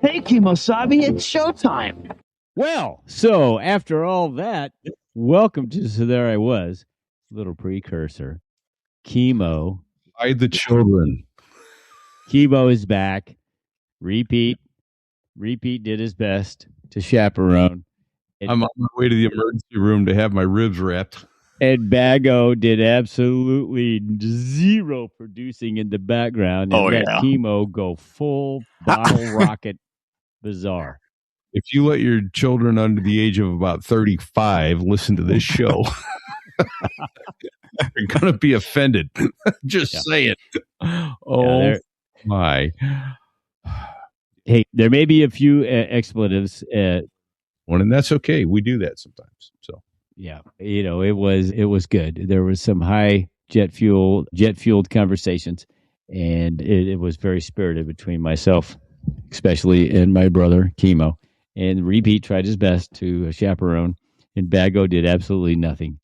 Hey, Kemo-sabe, it's showtime. Well, so after all that, welcome to So There I Was, little precursor. Kemo. Hide the children. Kemo is back. Repeat did his best to chaperone. I'm on my way to the emergency room to have my ribs wrapped. And Bago did absolutely zero producing in the background and let Kemo go full bottle rocket bizarre. If you let your children under the age of about 35 listen to this show, they're going to be offended. Just say it. Oh, my. Hey, there may be a few expletives. And that's okay. We do that sometimes. So. Yeah, it was good. There was some high jet fueled conversations, and it was very spirited between myself, especially, and my brother Kemo. And Repeat tried his best to chaperone, and Bago did absolutely nothing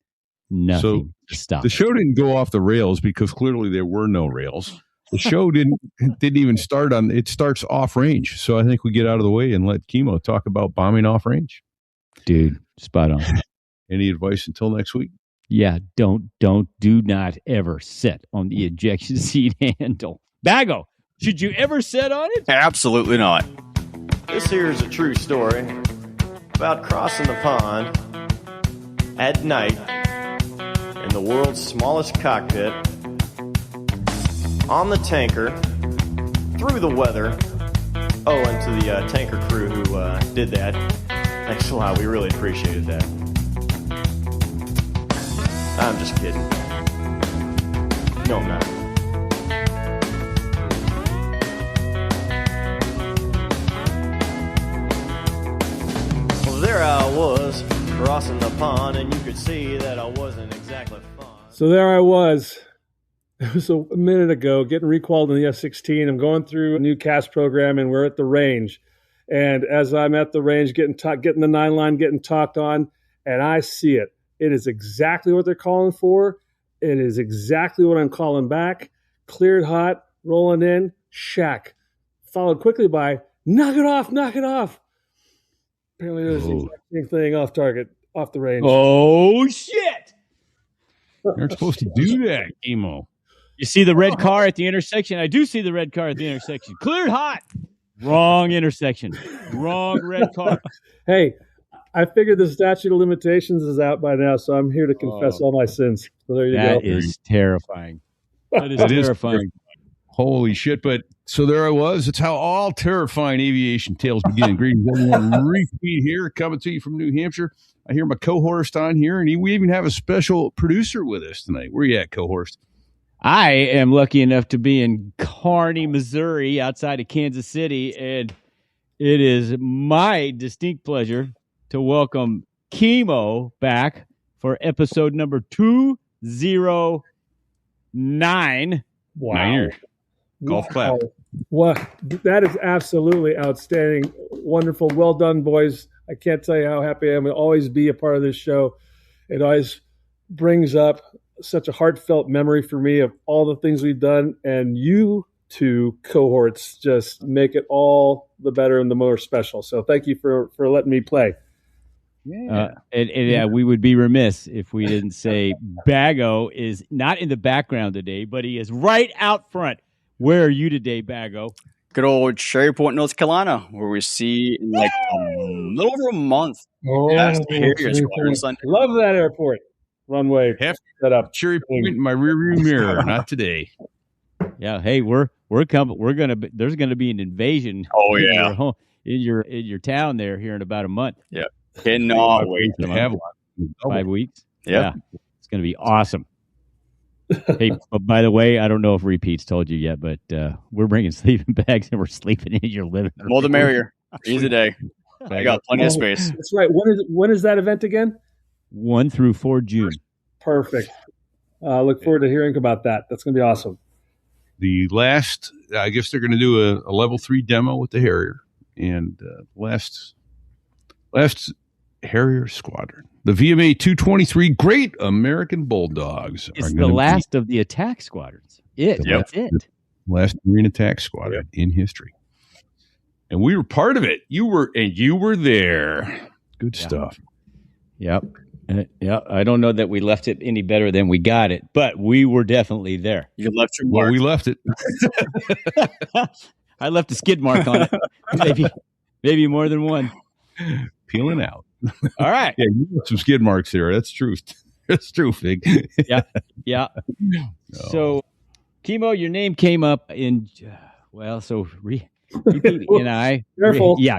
to stop. The show didn't go off the rails because clearly there were no rails. The show didn't even start on. It starts off range, so I think we get out of the way and let Kemo talk about bombing off range. Dude, spot on. Any advice until next week? Yeah, do not ever sit on the ejection seat handle. Bago, should you ever sit on it? Absolutely not. This here is a true story about crossing the pond at night in the world's smallest cockpit on the tanker through the weather. Oh, and to the tanker crew who did that, thanks a lot. We really appreciated that. I'm just kidding. No, I'm not. Well, there I was, crossing the pond, and you could see that I wasn't exactly fun. So there I was. It was a minute ago, getting requalled in the F-16. I'm going through a new CAS program, and we're at the range. And as I'm at the range, getting the 9 line, getting talked on, and I see it. It is exactly what they're calling for. It is exactly what I'm calling back. Cleared hot, rolling in, shack. Followed quickly by, knock it off. Apparently there's the exact same thing off target, off the range. Oh, shit! You're supposed to do that, Kemo. You see the red car at the intersection? I do see the red car at the intersection. Cleared hot. Wrong intersection. Wrong red car. Hey, I figured the statute of limitations is out by now, so I'm here to confess all my sins. So there you go. That is terrifying. That is terrifying. Holy shit. But so there I was. It's how all terrifying aviation tales begin. Greetings, everyone. Repeat here, coming to you from New Hampshire. I hear my co-host on here, and we even have a special producer with us tonight. Where you at, co-host? I am lucky enough to be in Kearney, Missouri, outside of Kansas City, and it is my distinct pleasure to welcome Kemo back for episode number 209. Wow. Niner. Golf clap. What? That is absolutely outstanding. Wonderful. Well done, boys. I can't tell you how happy I am to always be a part of this show. It always brings up such a heartfelt memory for me of all the things we've done, and you two cohorts just make it all the better and the more special. So thank you for letting me play. Yeah. And we would be remiss if we didn't say Bago is not in the background today, but he is right out front. Where are you today, Bago? Good old Shreveport, North Carolina, where we see in like a little over a month. Oh, Love that airport. Runway set up. Cherry Point in my rearview mirror. Not today. Yeah. Hey, we're coming. There's gonna be an invasion. Oh yeah. In your town there here in about a month. Yeah. Cannot wait to have 5 weeks. Yeah. It's gonna be awesome. Hey, by the way, I don't know if Repeat's told you yet, but we're bringing sleeping bags and we're sleeping in your living room. More the merrier. Easy day. I got plenty of space. That's right. When is that event again? 1 through 4 June. Perfect. Look forward to hearing about that. That's going to be awesome. The last, I guess they're going to do a level 3 demo with the Harrier, and last Harrier Squadron. The VMA 223 Great American Bulldogs. It's the last of the attack squadrons. That's it. Last Marine attack squadron in history. And we were part of it. You were there. Good stuff. Yep. Yeah. I don't know that we left it any better than we got it, but we were definitely there. You left your Well, mark. we left it. I left a skid mark on it. Maybe more than one. Peeling out. All right. Yeah, you got some skid marks there. That's true. That's true, Fig. Yeah. So, Kemo, your name came up in, repeat and I. Careful. Yeah,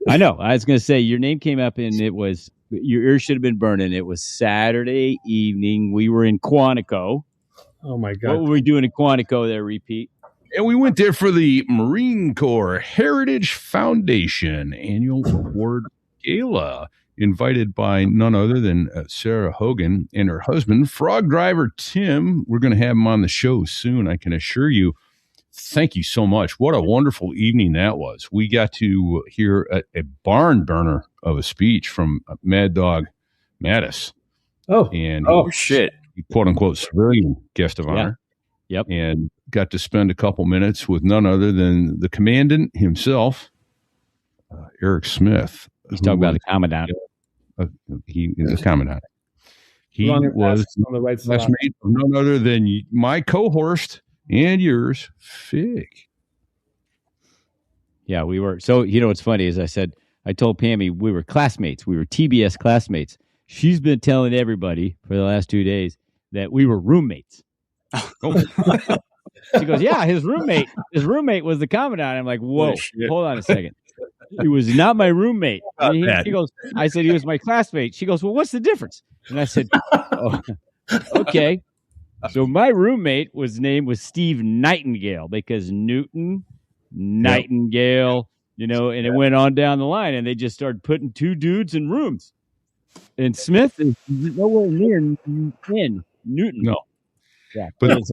I know. I was going to say your name came up and it was, your ears should have been burning. It was Saturday evening. We were in Quantico. Oh, my God. What were we doing in Quantico there, repeat? And we went there for the Marine Corps Heritage Foundation annual award gala, invited by none other than Sarah Hogan and her husband, Frog Driver Tim. We're going to have him on the show soon, I can assure you. Thank you so much. What a wonderful evening that was. We got to hear a barn burner of a speech from Mad Dog Mattis. And shit. Quote unquote civilian guest of honor. Yep. And got to spend a couple minutes with none other than the commandant himself, Eric Smith. He's talking about the commandant. He is the commandant. He was on the right side. classmate of none other than my co-host and yours, Fig. Yeah, we were. So, what's funny is I told Pammy we were classmates. We were TBS classmates. She's been telling everybody for the last 2 days that we were roommates. She goes, yeah, his roommate was the commandant. I'm like, whoa, hold on a second. He was not my roommate. She goes, I said, he was my classmate. She goes, well, what's the difference? And I said, oh, okay. So my roommate name was Steve Nightingale because Newton, Nightingale, and it went on down the line and they just started putting two dudes in rooms. And Smith is nowhere near Newton. No. Yeah. But don't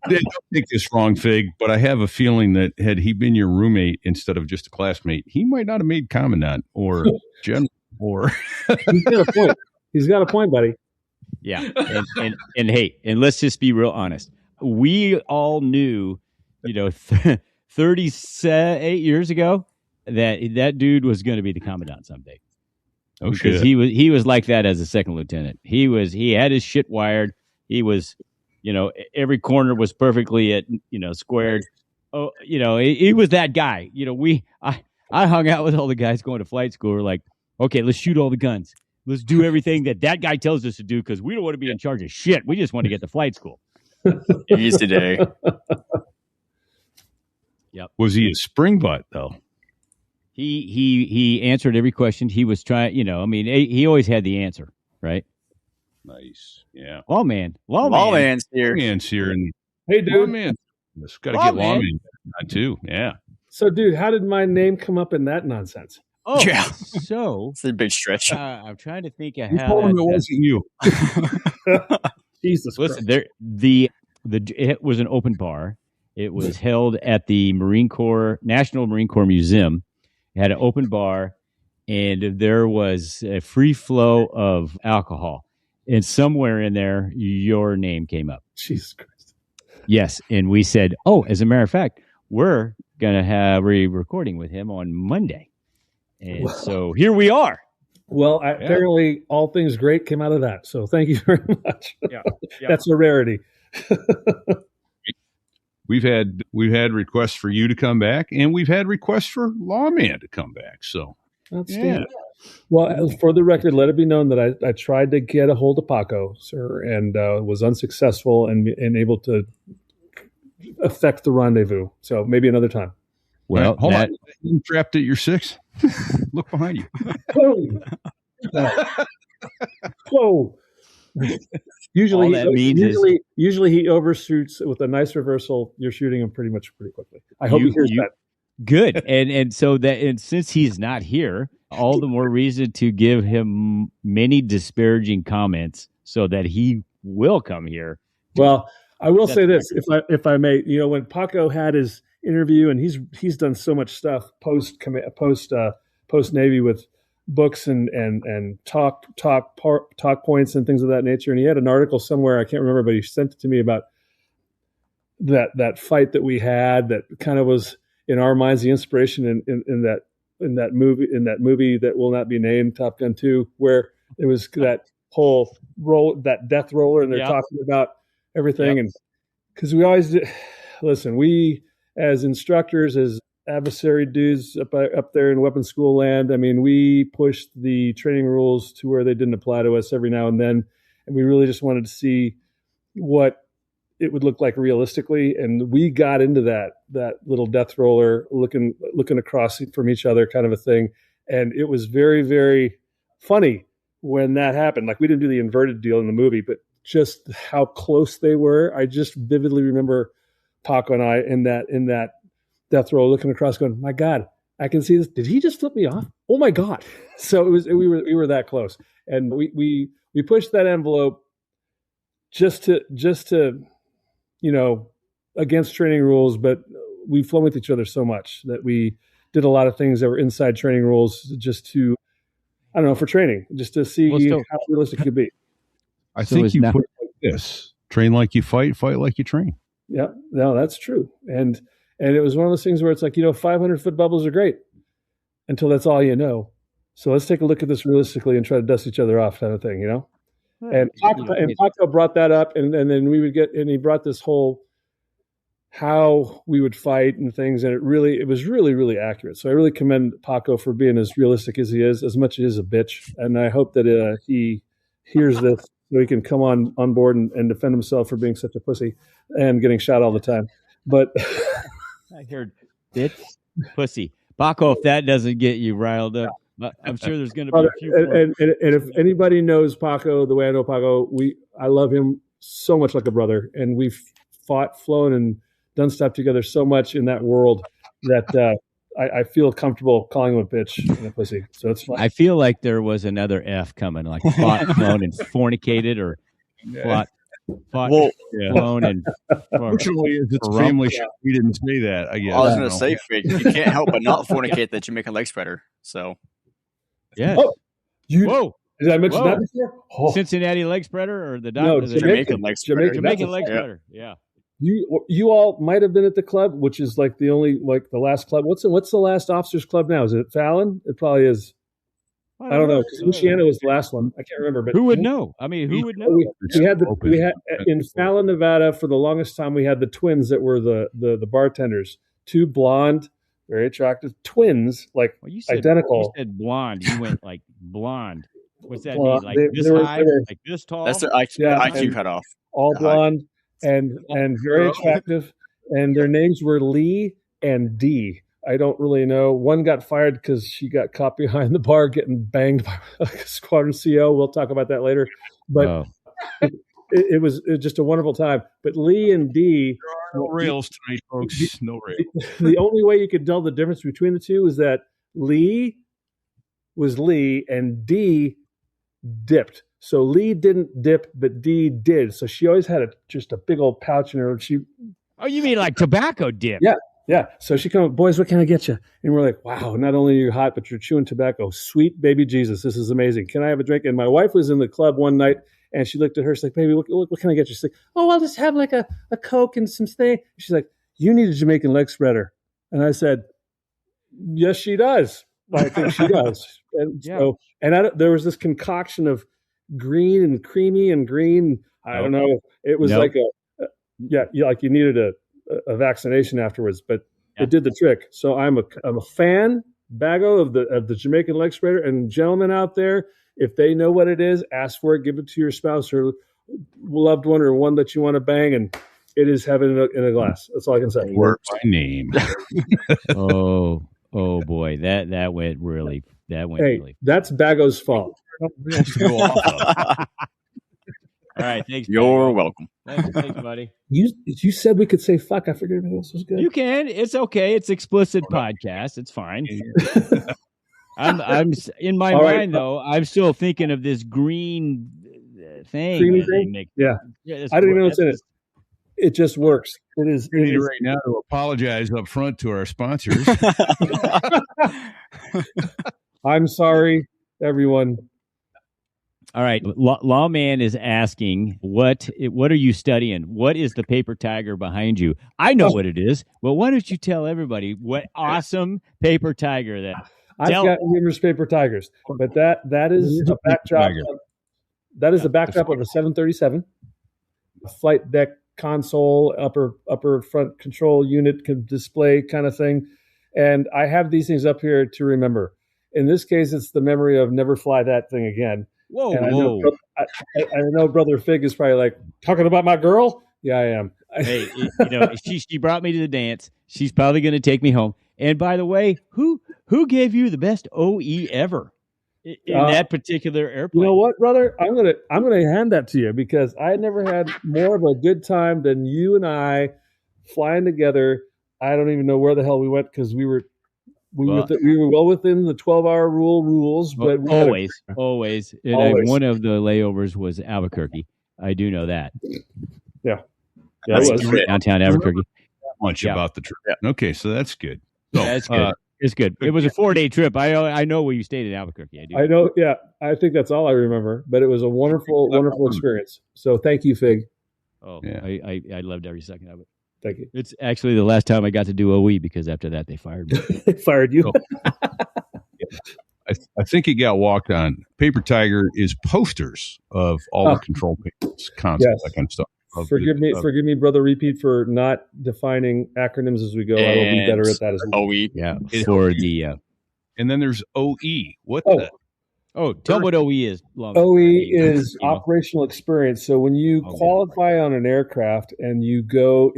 take this wrong, Fig, but I have a feeling that had he been your roommate instead of just a classmate, he might not have made commandant or general or. He's got a point, buddy. Yeah. And hey, and let's just be real honest. We all knew, 38 years ago that dude was going to be the commandant someday. Oh, because shit. he was like that as a second lieutenant. He had his shit wired. He was, every corner was perfectly squared. Oh, he was that guy. I hung out with all the guys going to flight school. We're like, okay, let's shoot all the guns. Let's do everything that guy tells us to do because we don't want to be in charge of shit. We just want to get to flight school. Easy day. Yep. Was he a spring butt though? He answered every question. He was trying, he always had the answer, right? Nice. Yeah. Lawman's here. Lawman's here. And Hey, dude. Lawman. Got to get Lawman. Lawman too. Yeah. So, dude, how did my name come up in that nonsense? Oh, Yeah. So It's a big stretch. I'm trying to think of You how. told him it wasn't you. Jesus Listen, Christ. it was an open bar. It was held at the National Marine Corps Museum. It had an open bar, and there was a free flow of alcohol. And somewhere in there, your name came up. Jesus Christ. Yes, and we said, "Oh, as a matter of fact, we're gonna have a recording with him on Monday." And so here we are. Well, apparently all things great came out of that. So thank you very much. Yeah. That's a rarity. We've had requests for you to come back, and we've had requests for Lawman to come back. So Outstanding. Well, for the record, let it be known that I tried to get a hold of Paco, sir, and was unsuccessful and able to affect the rendezvous. So maybe another time. well, hold on. You trapped at your 6. Look behind you. Whoa. Usually, All that means is- usually he overshoots with a nice reversal. You're shooting him pretty quickly. I hope he hears that. Good. And so since he's not here, all the more reason to give him many disparaging comments so that he will come here. Well, I will say this, if I may, when Paco had his interview, and he's done so much stuff post Navy with books and talk points and things of that nature. And he had an article somewhere, I can't remember, but he sent it to me about that fight that we had that kind of was in our minds the inspiration in that in that movie that will not be named, Top Gun 2, where it was that whole that death roller, and they're talking about everything. And because we always listen, we as instructors, as adversary dudes up there in weapons school land, I mean, we pushed the training rules to where they didn't apply to us every now and then, and we really just wanted to see what it would look like realistically. And we got into that little death roller, looking across from each other kind of a thing. And it was very, very funny when that happened. Like, we didn't do the inverted deal in the movie, but just how close they were. I just vividly remember Paco and I in that death roll, looking across, going, "My God, I can see this. Did he just flip me off? Oh my God!" So we were that close, and we pushed that envelope just to against training rules, but we've flown with each other so much that we did a lot of things that were inside training rules just to, I don't know, for training, just to see how realistic it could be. I think you put it like this: train like you fight, fight like you train. Yeah, no, that's true. And it was one of those things where it's like, 500-foot bubbles are great until that's all you know. So let's take a look at this realistically and try to dust each other off, kind of thing, And Paco brought that up, and then we would and he brought this whole how we would fight and things, and it was really, really accurate. So I really commend Paco for being as realistic as he is, as much as he is a bitch. And I hope that he hears this so he can come on board and defend himself for being such a pussy and getting shot all the time. But I heard bitch, pussy. Paco, if that doesn't get you riled up, I'm sure there's going to be a few more. And if anybody knows Paco the way I know Paco, I love him so much like a brother, and we've fought, flown, and done stuff together so much in that world that I feel comfortable calling him a bitch and a pussy. So it's fine. I feel like there was another F coming, like fought, flown, and fornicated, or fought, flown, and fortunately, it's family shit. We didn't say that. I guess I was going to say, Fig, you can't help but not fornicate that Jamaican leg spreader. So, yeah. Oh, whoa! Did I mention that before? Oh. Cincinnati leg spreader, or the Jamaican leg spreader? Jamaican leg spreader. Yeah. You all might have been at the club, which is like the last club. What's the last officers club now? Is it Fallon? It probably is. I don't know. Luciano was the last one. I can't remember. But who would know? I mean, who would know? We had in Fallon, Nevada, for the longest time. We had the twins that were the bartenders. Two blonde, very attractive twins, like identical. You said blonde. You went like blonde. What's that mean? Like this high, like this tall? That's their IQ cutoff. All blonde and very attractive. And their names were Lee and Dee. I don't really know. One got fired because she got caught behind the bar getting banged by a squadron CO. We'll talk about that later. But it was just a wonderful time. But Lee and Dee. No rails tonight, folks. No rails. The only way you could tell the difference between the two is that Lee was Lee and Dee dipped. So Lee didn't dip, but Dee did. So she always had just a big old pouch in her. Oh, you mean like tobacco dip? Yeah. Yeah. So she come, "Boys, what can I get you?" And we're like, "Wow, not only are you hot, but you're chewing tobacco. Sweet baby Jesus. This is amazing. Can I have a drink?" And my wife was in the club one night, and she looked at her. She's like, "Baby, what can I get you?" She's like, "Oh, I'll just have like a Coke and some thing." She's like, "You need a Jamaican leg spreader." And I said, "Yes, she does. I think she does." And so, there was this concoction of green and creamy and green. I don't know. It was like like you needed a vaccination afterwards, but it did the trick. So I'm a fan, Bago, of the Jamaican leg spreader. And gentlemen out there, if they know what it is, ask for it, give it to your spouse or loved one or one that you want to bang, and it is heaven in a glass. That's all I can say. Work my name. oh boy, that went really. That's Bago's fault. All right, thanks. You're welcome. Thanks, buddy. You said we could say fuck. I figured everything else was good. You can. It's okay. It's explicit podcast. It's fine. I'm in my mind though. I'm still thinking of this green thing. Creamy thing? Yeah. I don't even know what's in it. It just works. It is. We need right now to apologize up front to our sponsors. I'm sorry, everyone. All right. Lawman is asking, what are you studying? What is the paper tiger behind you? I know what it is. Well, why don't you tell everybody what awesome paper tiger that? I've got numerous paper tigers, but that is a backdrop. That is the backdrop of a 737, a flight deck console, upper front control unit display kind of thing. And I have these things up here to remember. In this case, it's the memory of never fly that thing again. Whoa, and whoa. I know Brother Fig is probably like, talking about my girl? Yeah, I am. Hey, she brought me to the dance. She's probably going to take me home. And by the way, who gave you the best OE ever in that particular airplane? You know what, brother? I'm gonna hand that to you because I never had more of a good time than you and I flying together. I don't even know where the hell we went because we were well within the 12-hour rules, but always. And one of the layovers was Albuquerque. I do know that. Yeah, it was downtown Albuquerque. Much about the trip. Okay, so that's good. So, that's good. It's good. It was a 4-day trip. I know where you stayed in Albuquerque. I know. Yeah, I think that's all I remember. But it was a wonderful experience. So thank you, Fig. Oh, yeah. I loved every second of it. Thank you. It's actually the last time I got to do OE because after that they fired me. They fired you. I think it got walked on. Paper Tiger is posters of all the control panels, concepts, that kind of stuff. Forgive me, brother. Repeat for not defining acronyms as we go. I will be better at that as well. OE, yeah. For the and then there's OE. Tell what OE is. OE is operational experience. So when you qualify on an aircraft and you go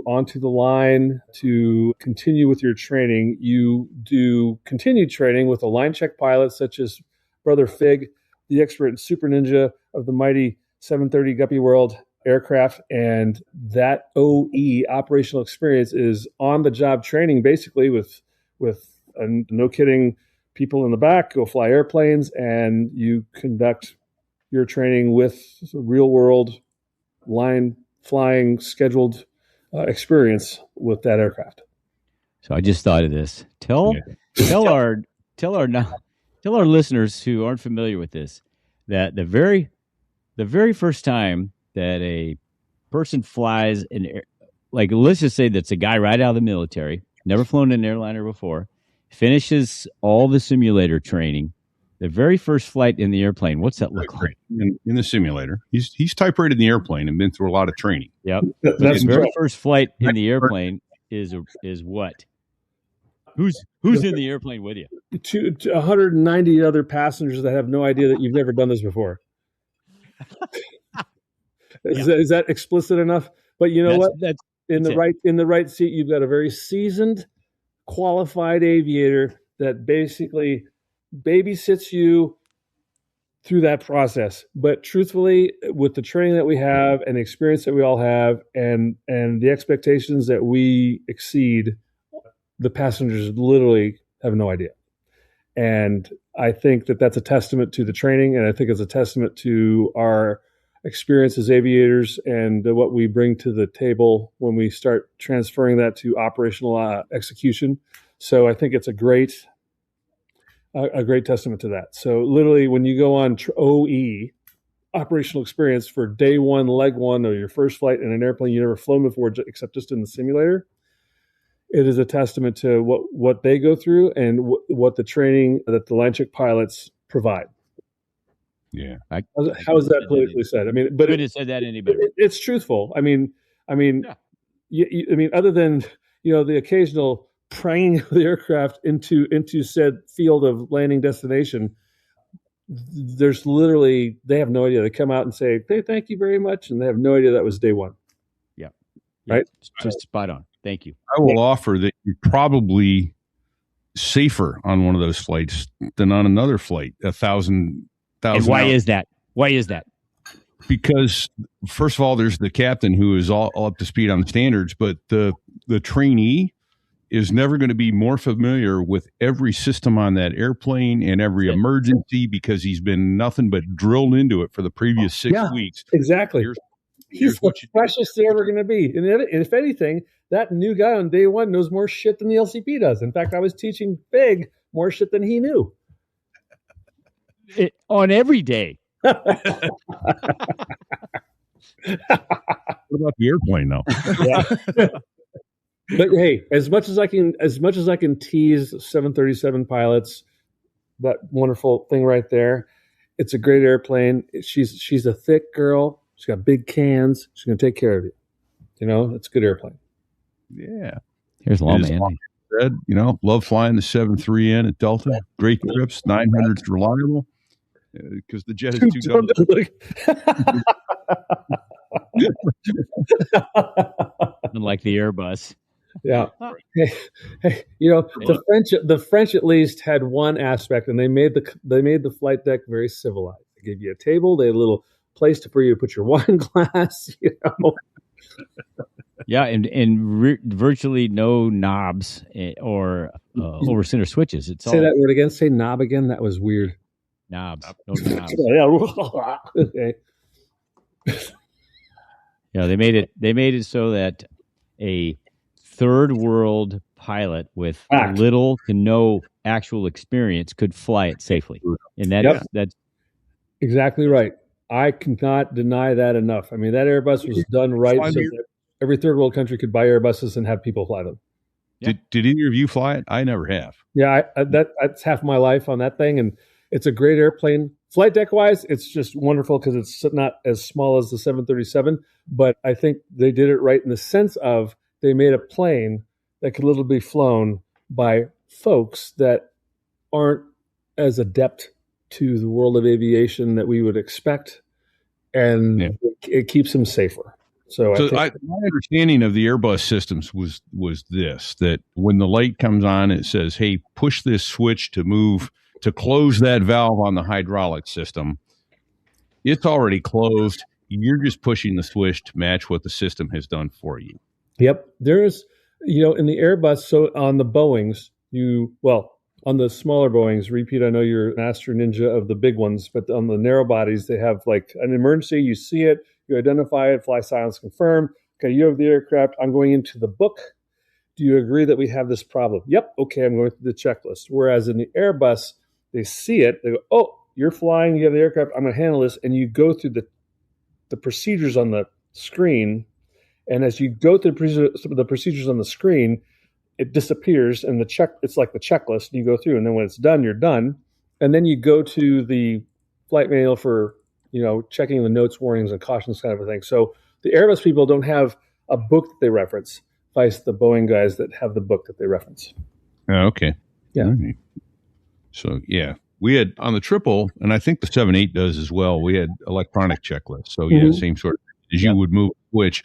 onto the line to continue with your training, you do continued training with a line check pilot such as Brother Fig, the expert and super ninja of the mighty 730 Guppy World aircraft. And that OE operational experience is on the job training, basically with no kidding, people in the back go fly airplanes, and you conduct your training with real world line flying scheduled experience with that aircraft. So I just thought of this. Tell our listeners who aren't familiar with this that the very first time that a person flies let's just say that's a guy right out of the military, never flown an airliner before, finishes all the simulator training, the very first flight in the airplane, what's that look like? In the simulator. He's type rated in the airplane and been through a lot of training. Yep. The very first flight in the airplane is what? Who's in the airplane with you? 190 other passengers that have no idea that you've never done this before. Is that explicit enough? But you know what? In the right seat, you've got a very seasoned, qualified aviator that basically babysits you through that process. But truthfully, with the training that we have and the experience that we all have and the expectations that we exceed, the passengers literally have no idea. And I think that that's a testament to the training, and I think it's a testament to our experience as aviators and what we bring to the table when we start transferring that to operational execution. So I think it's a great testament to that. So literally, when you go on OE, operational experience for day one, leg one, or your first flight in an airplane you never flown before, except just in the simulator, it is a testament to what they go through and what the training that the line check pilots provide. Yeah. How is that politically said? I mean, but couldn't have said that any better. It's truthful. I mean, other than the occasional pranging of the aircraft into said field of landing destination, there's literally they have no idea. They come out and say, "Hey, thank you very much," and they have no idea that was day one. Yeah. Right. Just spot on. Thank you. I will offer that you're probably safer on one of those flights than on another flight. 1,000. And why is that? Why is that? Because first of all, there's the captain who is all up to speed on the standards, but the trainee is never going to be more familiar with every system on that airplane and every emergency because he's been nothing but drilled into it for the previous 6 weeks. Exactly. He's the freshest they're ever going to be. And if anything, that new guy on day one knows more shit than the LCP does. In fact, I was teaching Big more shit than he knew. On every day. What about the airplane, though? But hey, as much as I can tease 737 pilots, that wonderful thing right there, it's a great airplane. She's a thick girl. She's got big cans. She's going to take care of you. You know, it's a good airplane. Yeah. Here's Lawman. Said, love flying the 737 at Delta. Great trips. 900's reliable because the jet is too dumb. Unlike the Airbus. Yeah. Hey, the French at least had one aspect, and they made the flight deck very civilized. They gave you a table, they had a little place for you to put your wine glass. Yeah, and virtually no knobs or over center switches. It's say that word again. Say knob again. That was weird. Knobs. No knobs. Okay. Yeah, they made it so that a third world pilot with little to no actual experience could fly it safely, and that's exactly right. I cannot deny that enough. I mean, that Airbus was done right so that every third world country could buy Airbuses and have people fly them. Yeah. Did either of you fly it? I never have. Yeah, that's half my life on that thing, and it's a great airplane. Flight deck wise, it's just wonderful because it's not as small as the 737, but I think they did it right in the sense of they made a plane that could literally be flown by folks that aren't as adept to the world of aviation that we would expect, and it keeps them safer. So my understanding of the Airbus systems was this, that when the light comes on, it says, hey, push this switch to close that valve on the hydraulic system. It's already closed. You're just pushing the switch to match what the system has done for you. Yep. There's, in the Airbus, so on the Boeings, on the smaller Boeings, repeat, I know you're an master ninja of the big ones, but on the narrow bodies, they have like an emergency. You see it, you identify it, fly silence confirm. Okay, you have the aircraft. I'm going into the book. Do you agree that we have this problem? Yep. Okay, I'm going through the checklist. Whereas in the Airbus, they see it. They go, oh, you're flying. You have the aircraft. I'm going to handle this. And you go through the procedures on the screen. And as you go through the procedures on the screen, it disappears. And it's like the checklist. And you go through. And then when it's done, you're done. And then you go to the flight manual for, checking the notes, warnings, and cautions kind of a thing. So the Airbus people don't have a book that they reference, vice the Boeing guys that have the book that they reference. Oh, okay. Yeah. Right. So, we had on the triple, and I think the 7.8 does as well, we had electronic checklists. So, same sort of as you would move a switch.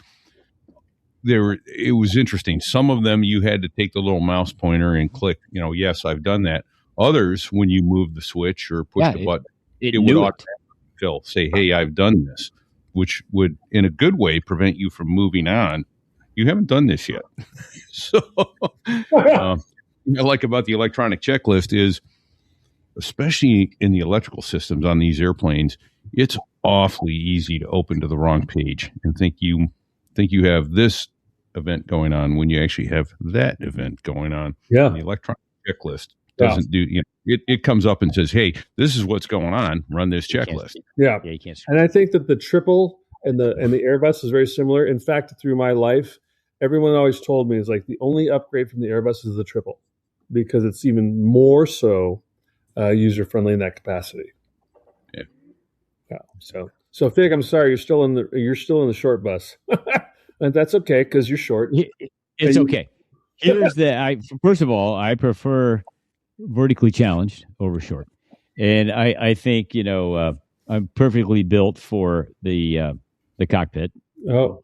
It was interesting. Some of them you had to take the little mouse pointer and click, yes, I've done that. Others, when you move the switch or push the button, it would automatically say, hey, I've done this, which would, in a good way, prevent you from moving on. You haven't done this yet. So, what I like about the electronic checklist is, especially in the electrical systems on these airplanes, it's awfully easy to open to the wrong page and think you have this event going on when you actually have that event going on. Yeah. And the electronic checklist doesn't do, it comes up and says, hey, this is what's going on. Run this checklist. Yeah. You can't. And I think that the triple and the Airbus is very similar. In fact, through my life, everyone always told me is like the only upgrade from the Airbus is the triple, because it's even more so user friendly in that capacity. Yeah. So Fig, I'm sorry, you're still in the short bus, and that's okay because you're short. It's okay. Here's first of all, I prefer vertically challenged over short, and I think I'm perfectly built for the cockpit. You're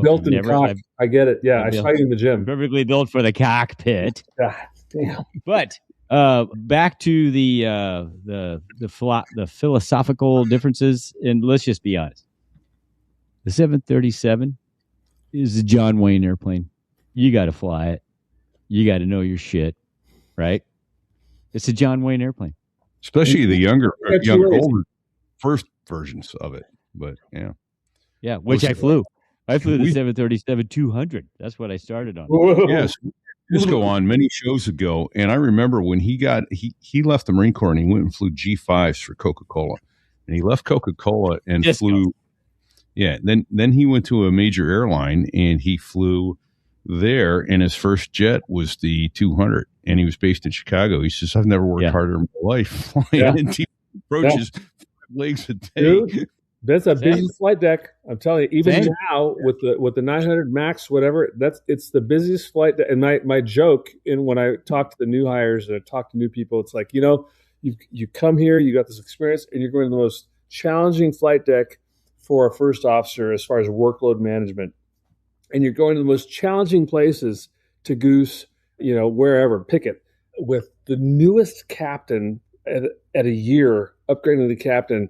built in the cock. I get it. Yeah, I saw you in the gym. I'm perfectly built for the cockpit. God damn. But back to the philosophical differences, and let's just be honest. The 737 is a John Wayne airplane. You got to fly it. You got to know your shit, right? It's a John Wayne airplane. Especially the younger, older first versions of it. But yeah, which I flew. I flew the 737-200. That's what I started on. Yes. Just go on many shows ago, and I remember when he left the Marine Corps and he went and flew G5s for Coca-Cola, and he left Coca-Cola and flew. Yeah, then he went to a major airline and he flew there, and his first jet was the 200, and he was based in Chicago. He says, "I've never worked harder in my life flying into approaches 5 legs a day." Dude, that's a busy flight deck. I'm telling you, even now with the 900 Max, whatever, it's the busiest flight deck. And my joke when I talk to the new hires and I talk to new people, it's like, you come here, you got this experience, and you're going to the most challenging flight deck for a first officer as far as workload management. And you're going to the most challenging places to goose, wherever, pick it. With the newest captain at a year, upgrading to the captain,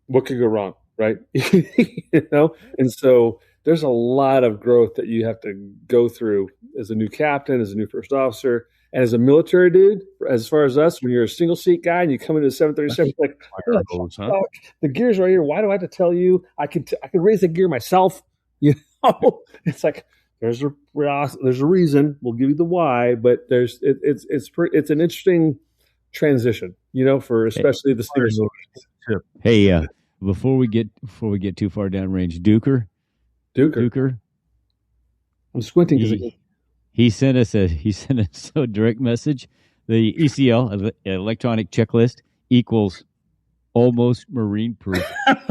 what could go wrong, right? And so there's a lot of growth that you have to go through as a new captain, as a new first officer, and as a military dude. As far as us, when you're a single seat guy and you come into the 737, like, the gear's right here. Why do I have to tell you? I could raise the gear myself. It's like there's a reason. We'll give you the why, but it's an interesting transition, for especially the single. Hey, before we get too far downrange, Duker. I'm squinting because he sent us a direct message. The ECL, electronic checklist, equals almost marine proof.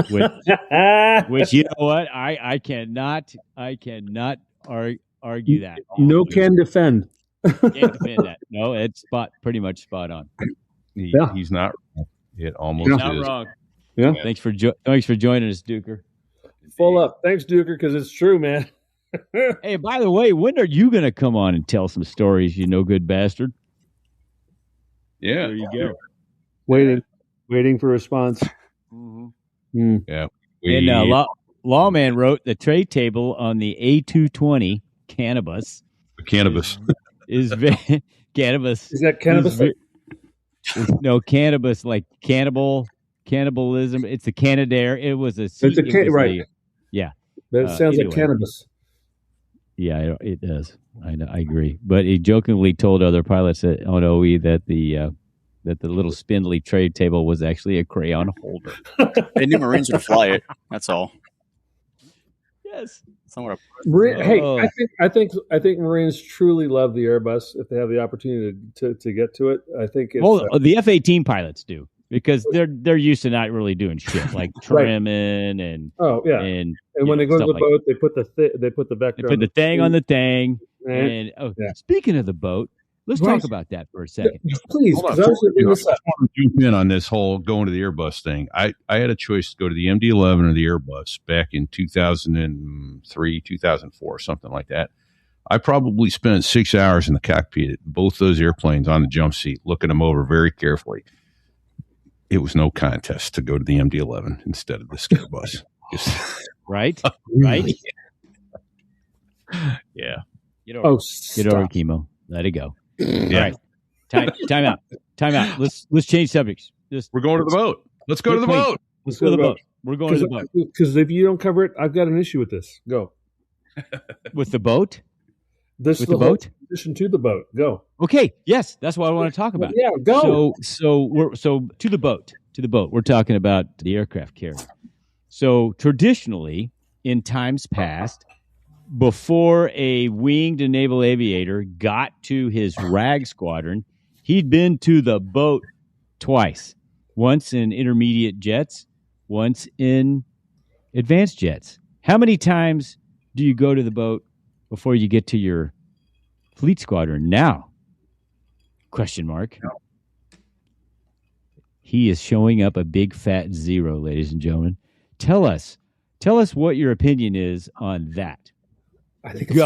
Which you know what? I cannot argue that. No can defend. Can't defend that. No, it's pretty much spot on. He's not wrong. It almost is. Not wrong. Yeah. Thanks for joining us, Duker. Full up. Thanks, Duker, because it's true, man. Hey, by the way, when are you going to come on and tell some stories, you no good bastard? Yeah. There you go. Waiting for a response. Mm-hmm. Yeah. And Lawman wrote the tray table on the A220 cannabis. Is cannabis. Is that cannabis? No, cannabis like cannibalism. It's a Canadair. It was a. Right. Yeah. But it sounds like cannabis. Yeah, it does. I know. I agree. But he jokingly told other pilots on OE that the little spindly tray table was actually a crayon holder. They knew Marines would fly it. That's all. Yes. Hey, I think Marines truly love the Airbus if they have the opportunity to get to it. I think it's, the F-18 pilots do, because they're used to not really doing shit like trimming and and when they go to the boat, they put the vector. They put the thing on the thing. Right. And speaking of the boat, let's talk about that for a second. Please, I just want to jump in on this whole going to the Airbus thing. I had a choice to go to the MD-11 or the Airbus back in 2003, 2004, something like that. I probably spent 6 hours in the cockpit at both those airplanes on the jump seat, looking them over very carefully. It was no contest to go to the MD-11 instead of the Airbus. Right? Yeah. Get over it, Kemo. Let it go. Yeah. All right. Time out. Let's change subjects. We're going to the boat. Let's go to the boat. Let's go to the boat. We're going to the boat. Because if you don't cover it, I've got an issue with this. Go. With the boat? This is the boat? Addition to the boat. Go. Okay. Yes, that's what I want to talk about. Yeah, go. So to the boat. We're talking about the aircraft carrier. So traditionally, in times past, before a winged naval aviator got to his RAG squadron, he'd been to the boat twice. Once in intermediate jets, once in advanced jets. How many times do you go to the boat before you get to your fleet squadron now? Question mark. No. He is showing up a big fat 0, ladies and gentlemen. Tell us what your opinion is on that. I think it's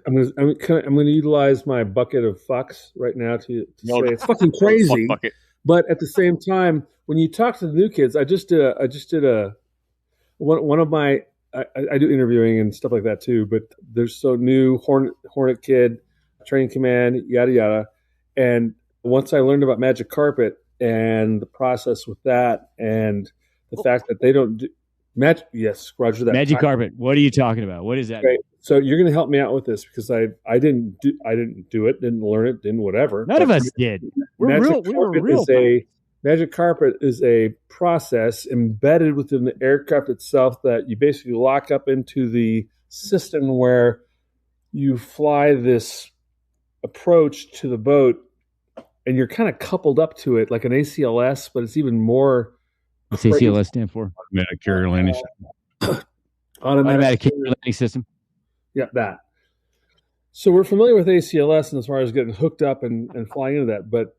I'm going to utilize my bucket of fucks right now to say it's fucking crazy. But at the same time, when you talk to the new kids, I just did one of my I do interviewing and stuff like that too. But there's so new Hornet kid, training command, yada yada. And once I learned about Magic Carpet and the process with that, and the fact that they don't do yes, Roger that. Magic Carpet. What are you talking about? What is that? Okay. So you're going to help me out with this because I didn't do it, didn't learn it, didn't whatever. None of us did. Magic Carpet is a process embedded within the aircraft itself that you basically lock up into the system where you fly this approach to the boat, and you're kind of coupled up to it like an ACLS, but it's even more. What's ACLS stand for? Automatic carrier landing system. Automatic carrier landing system. Yeah, that. So we're familiar with ACLS and as far as getting hooked up and flying into that, but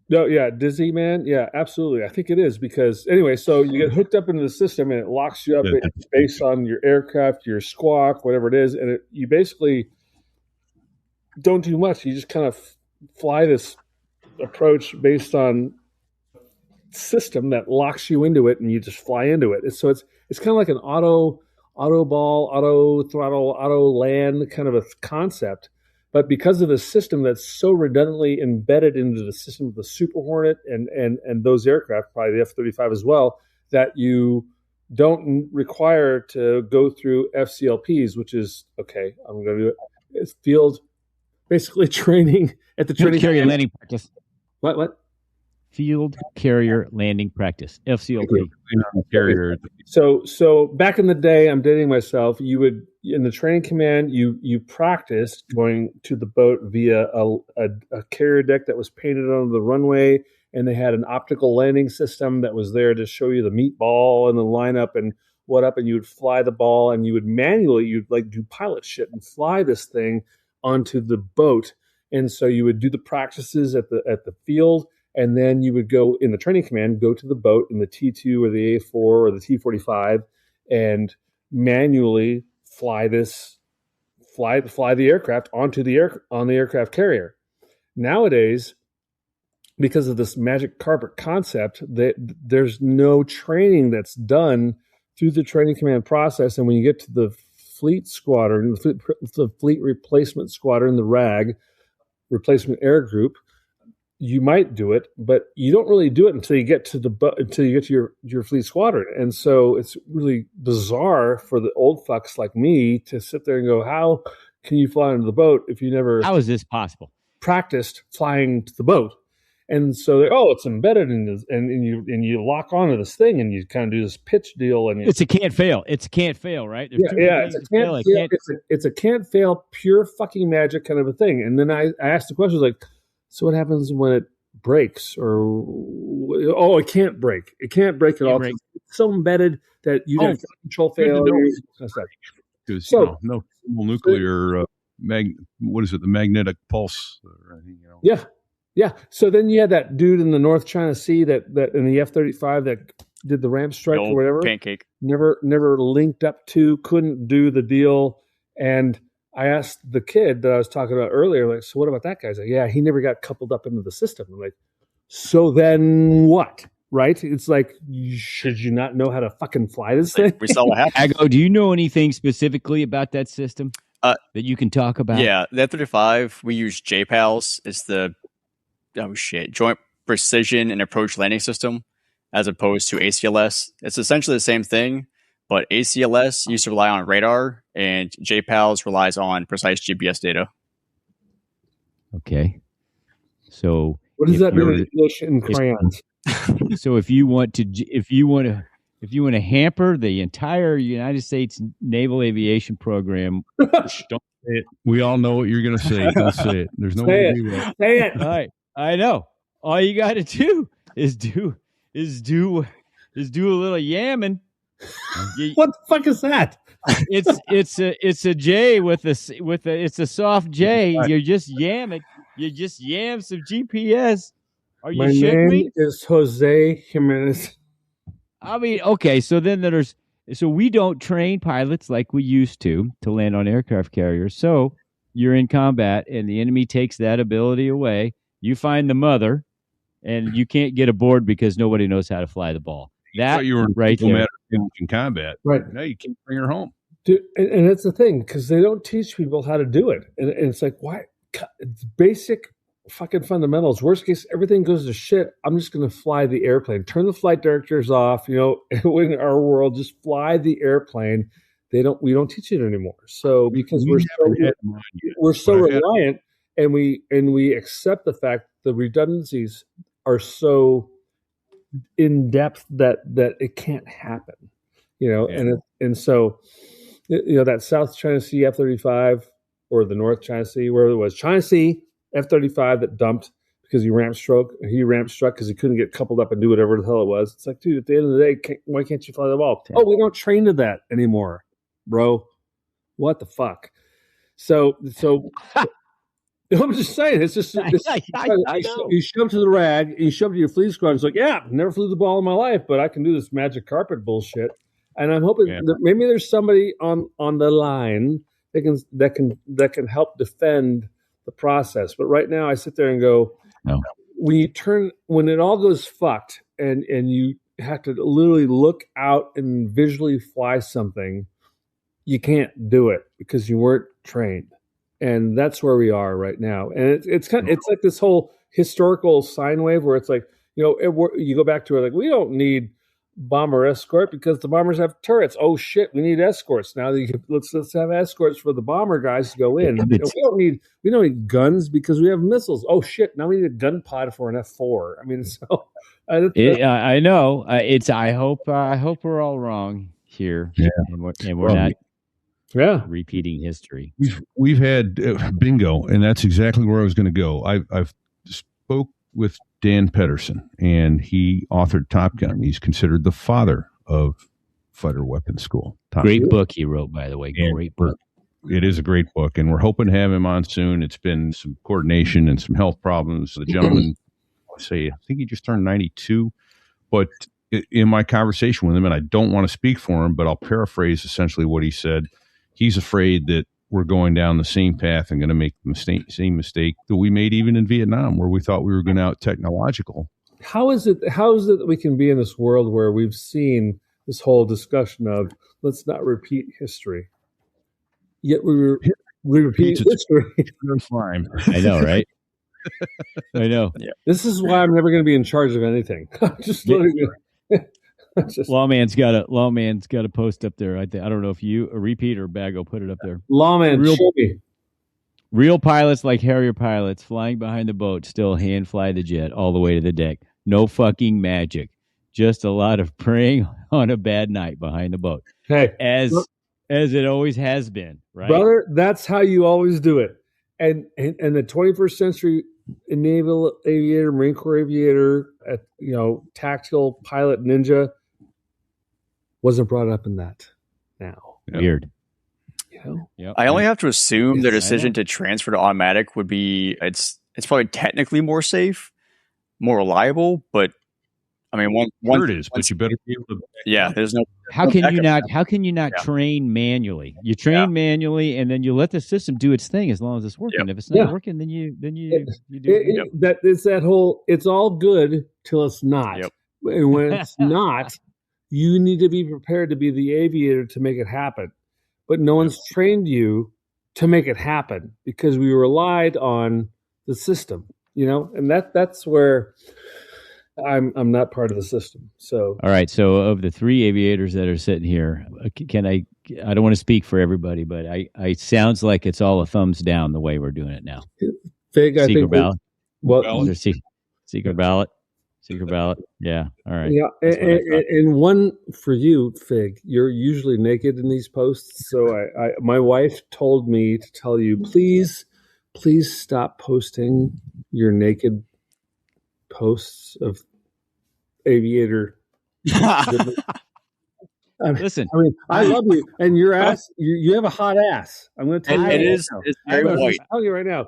no, yeah, dizzy, man. Yeah, absolutely. I think it is because anyway, so you get hooked up into the system and it locks you up based on your aircraft, your squawk, whatever it is, and you basically don't do much. You just kind of fly this approach based on system that locks you into it, and you just fly into it. So it's kind of like an auto ball, auto throttle, auto land kind of a concept. But because of the system that's so redundantly embedded into the system of the Super Hornet and those aircraft, probably the F-35 as well, that you don't require to go through FCLPs, which is, okay, I'm going to do it. It's field, basically training at the training carrier landing practice. What? Field carrier landing practice, FCLP. Carrier. So back in the day, I'm dating myself. You would in the training command, you practiced going to the boat via a carrier deck that was painted on the runway, and they had an optical landing system that was there to show you the meatball and the lineup and what up, and you would fly the ball, and you would manually you'd like do pilot shit and fly this thing onto the boat, and so you would do the practices at the field. And then you would go in the training command, go to the boat in the T2 or the A4 or the T45 and manually fly the aircraft on the aircraft carrier. Nowadays, because of this magic carpet concept, there's no training that's done through the training command process. And when you get to the fleet squadron, the fleet replacement squadron, the RAG, replacement air group, you might do it, but you don't really do it until you get to your fleet squadron. And so it's really bizarre for the old fucks like me to sit there and go, how can you fly into the boat if you never How is this possible? practiced flying to the boat? And so it's embedded in this, and you lock onto this thing and you kind of do this pitch deal, and It's a can't fail. It's a can't fail, right? There's it's a can't fail, pure fucking magic kind of a thing. And then I asked the question like, so what happens when it breaks? Or it can't break. It can't break at all. It's so embedded that you have control failures. Because no nuclear what is it? The magnetic pulse. Yeah. So then you had that dude in the North China Sea that in the F-35 that did the ramp strike or whatever. Pancake. Never linked up to, couldn't do the deal, and I asked the kid that I was talking about earlier, like, so what about that guy? He's like, yeah, he never got coupled up into the system. I'm like, so then what? Right? It's like, should you not know how to fucking fly this thing? We saw what happened. Ago, do you know anything specifically about that system that you can talk about? Yeah, the F-35, we use JPALS. It's the Joint Precision and Approach Landing System, as opposed to ACLS. It's essentially the same thing. But ACLS used to rely on radar, and JPALS relies on precise GPS data. Okay. So what does that mean in English in crayons? So if you want to hamper the entire United States Naval Aviation Program, don't say it. We all know what you're going to say. Don't say it. There's no way to do that. Say it. All right. I know. All you got to do is do a little yamming. What the fuck is that? It's a J it's a soft J. You just yam it. You just yam some GPS. Are you shitting me? My name is Jose Jimenez. I mean, okay. So then so we don't train pilots like we used to land on aircraft carriers. So you're in combat, and the enemy takes that ability away. You find the mother, and you can't get aboard because nobody knows how to fly the ball. That you were right there. In combat. Right. Now you can't bring her home. Dude, and that's the thing, because they don't teach people how to do it. And it's like, why? It's basic fucking fundamentals. Worst case, everything goes to shit. I'm just going to fly the airplane. Turn the flight directors off. In our world, just fly the airplane. We don't teach it anymore. So because we're so reliant, and we accept the fact the redundancies are so in depth that it can't happen, and so that South China Sea F-35, or the North China Sea, wherever it was. China Sea, F-35 that dumped because he ramp struck because he couldn't get coupled up and do whatever the hell it was. It's like, dude, at the end of the day, why can't you fly the ball? Oh, we don't train to that anymore, bro. What the fuck? So I'm just saying, it's just you shove to the rag, you shove to your fleet squad. It's like, yeah, never flew the ball in my life, but I can do this magic carpet bullshit. And I'm hoping that maybe there's somebody on the line that can help defend the process. But right now, I sit there and go, no. When it all goes fucked, and you have to literally look out and visually fly something, you can't do it because you weren't trained. And that's where we are right now. And it's like this whole historical sine wave where it's like, you go back to it like, we don't need bomber escort because the bombers have turrets. Oh shit, we need escorts now. Let's have escorts for the bomber guys to go in. We don't need guns because we have missiles. Oh shit, now we need a gun pod for an F4. I mean, so I know. I hope we're all wrong here, and we're not. Yeah, repeating history. We've had bingo, and that's exactly where I was going to go. I've spoke with Dan Pedersen, and he authored Top Gun. He's considered the father of fighter weapons school. Great book he wrote, by the way. Great book. It is a great book, and we're hoping to have him on soon. It's been some coordination and some health problems. The gentleman, I think he just turned 92, but in my conversation with him, and I don't want to speak for him, but I'll paraphrase essentially what he said. He's afraid that we're going down the same path and going to make the same mistake that we made even in Vietnam, where we thought we were going out technological. How is it that we can be in this world where we've seen this whole discussion of let's not repeat history, yet we repeat history? I know, right? I know. Yeah. This is why I'm never going to be in charge of anything. Just Lawman's got a post up there. I don't know if you a repeat or Bago put it up there. Lawman, real pilots like Harrier pilots flying behind the boat still hand fly the jet all the way to the deck. No fucking magic, just a lot of praying on a bad night behind the boat. Hey, as it always has been, right, brother? That's how you always do it. And the 21st century naval aviator, Marine Corps aviator, tactical pilot ninja. Wasn't brought up in that now. Weird. Yep. I only have to assume their decision to transfer to automatic would be it's probably technically more safe, more reliable, but I mean it is, but you better be able to. Yeah, there's no. How can you not train manually? You train manually, and then you let the system do its thing as long as it's working. Yep. If it's not working, then you do. That it's that whole. It's all good till it's not, and when it's not. You need to be prepared to be the aviator to make it happen. But no one's trained you to make it happen because we relied on the system, and that's where I'm not part of the system. So all right. So of the three aviators that are sitting here, I don't want to speak for everybody, but I sounds like it's all a thumbs down the way we're doing it now. Fig, I secret think ballot. Secret ballot. Secret ballot. Yeah. All right. Yeah. And one for you, Fig, you're usually naked in these posts. So my wife told me to tell you, please stop posting your posts of aviator. Listen, I love you, and your ass. You have a hot ass. I'm going to tell you. It is. It's very white. I'll tell you right now.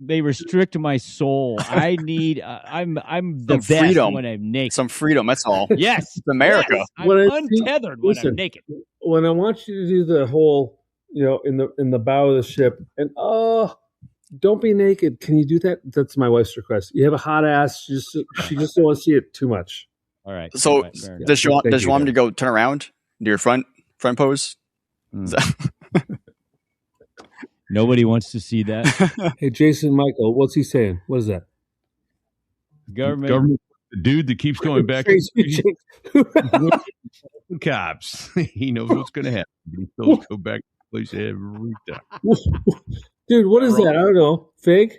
They restrict my soul. I need. I'm the best freedom when I'm naked. Some freedom. That's all. Yes, it's America. Yes. I'm untethered when I'm naked. When I want you to do the whole, in the bow of the ship, and don't be naked. Can you do that? That's my wife's request. You have a hot ass. She just don't want to see it too much. All right. So does she want me to go turn around, do your front pose? Nobody wants to see that. Hey, Jason Michael, what's he saying? What is that? Government, the dude that keeps going back. Cops. He knows what's going to happen. He still go back to the place every time. Dude, what is that? I don't know. Fig?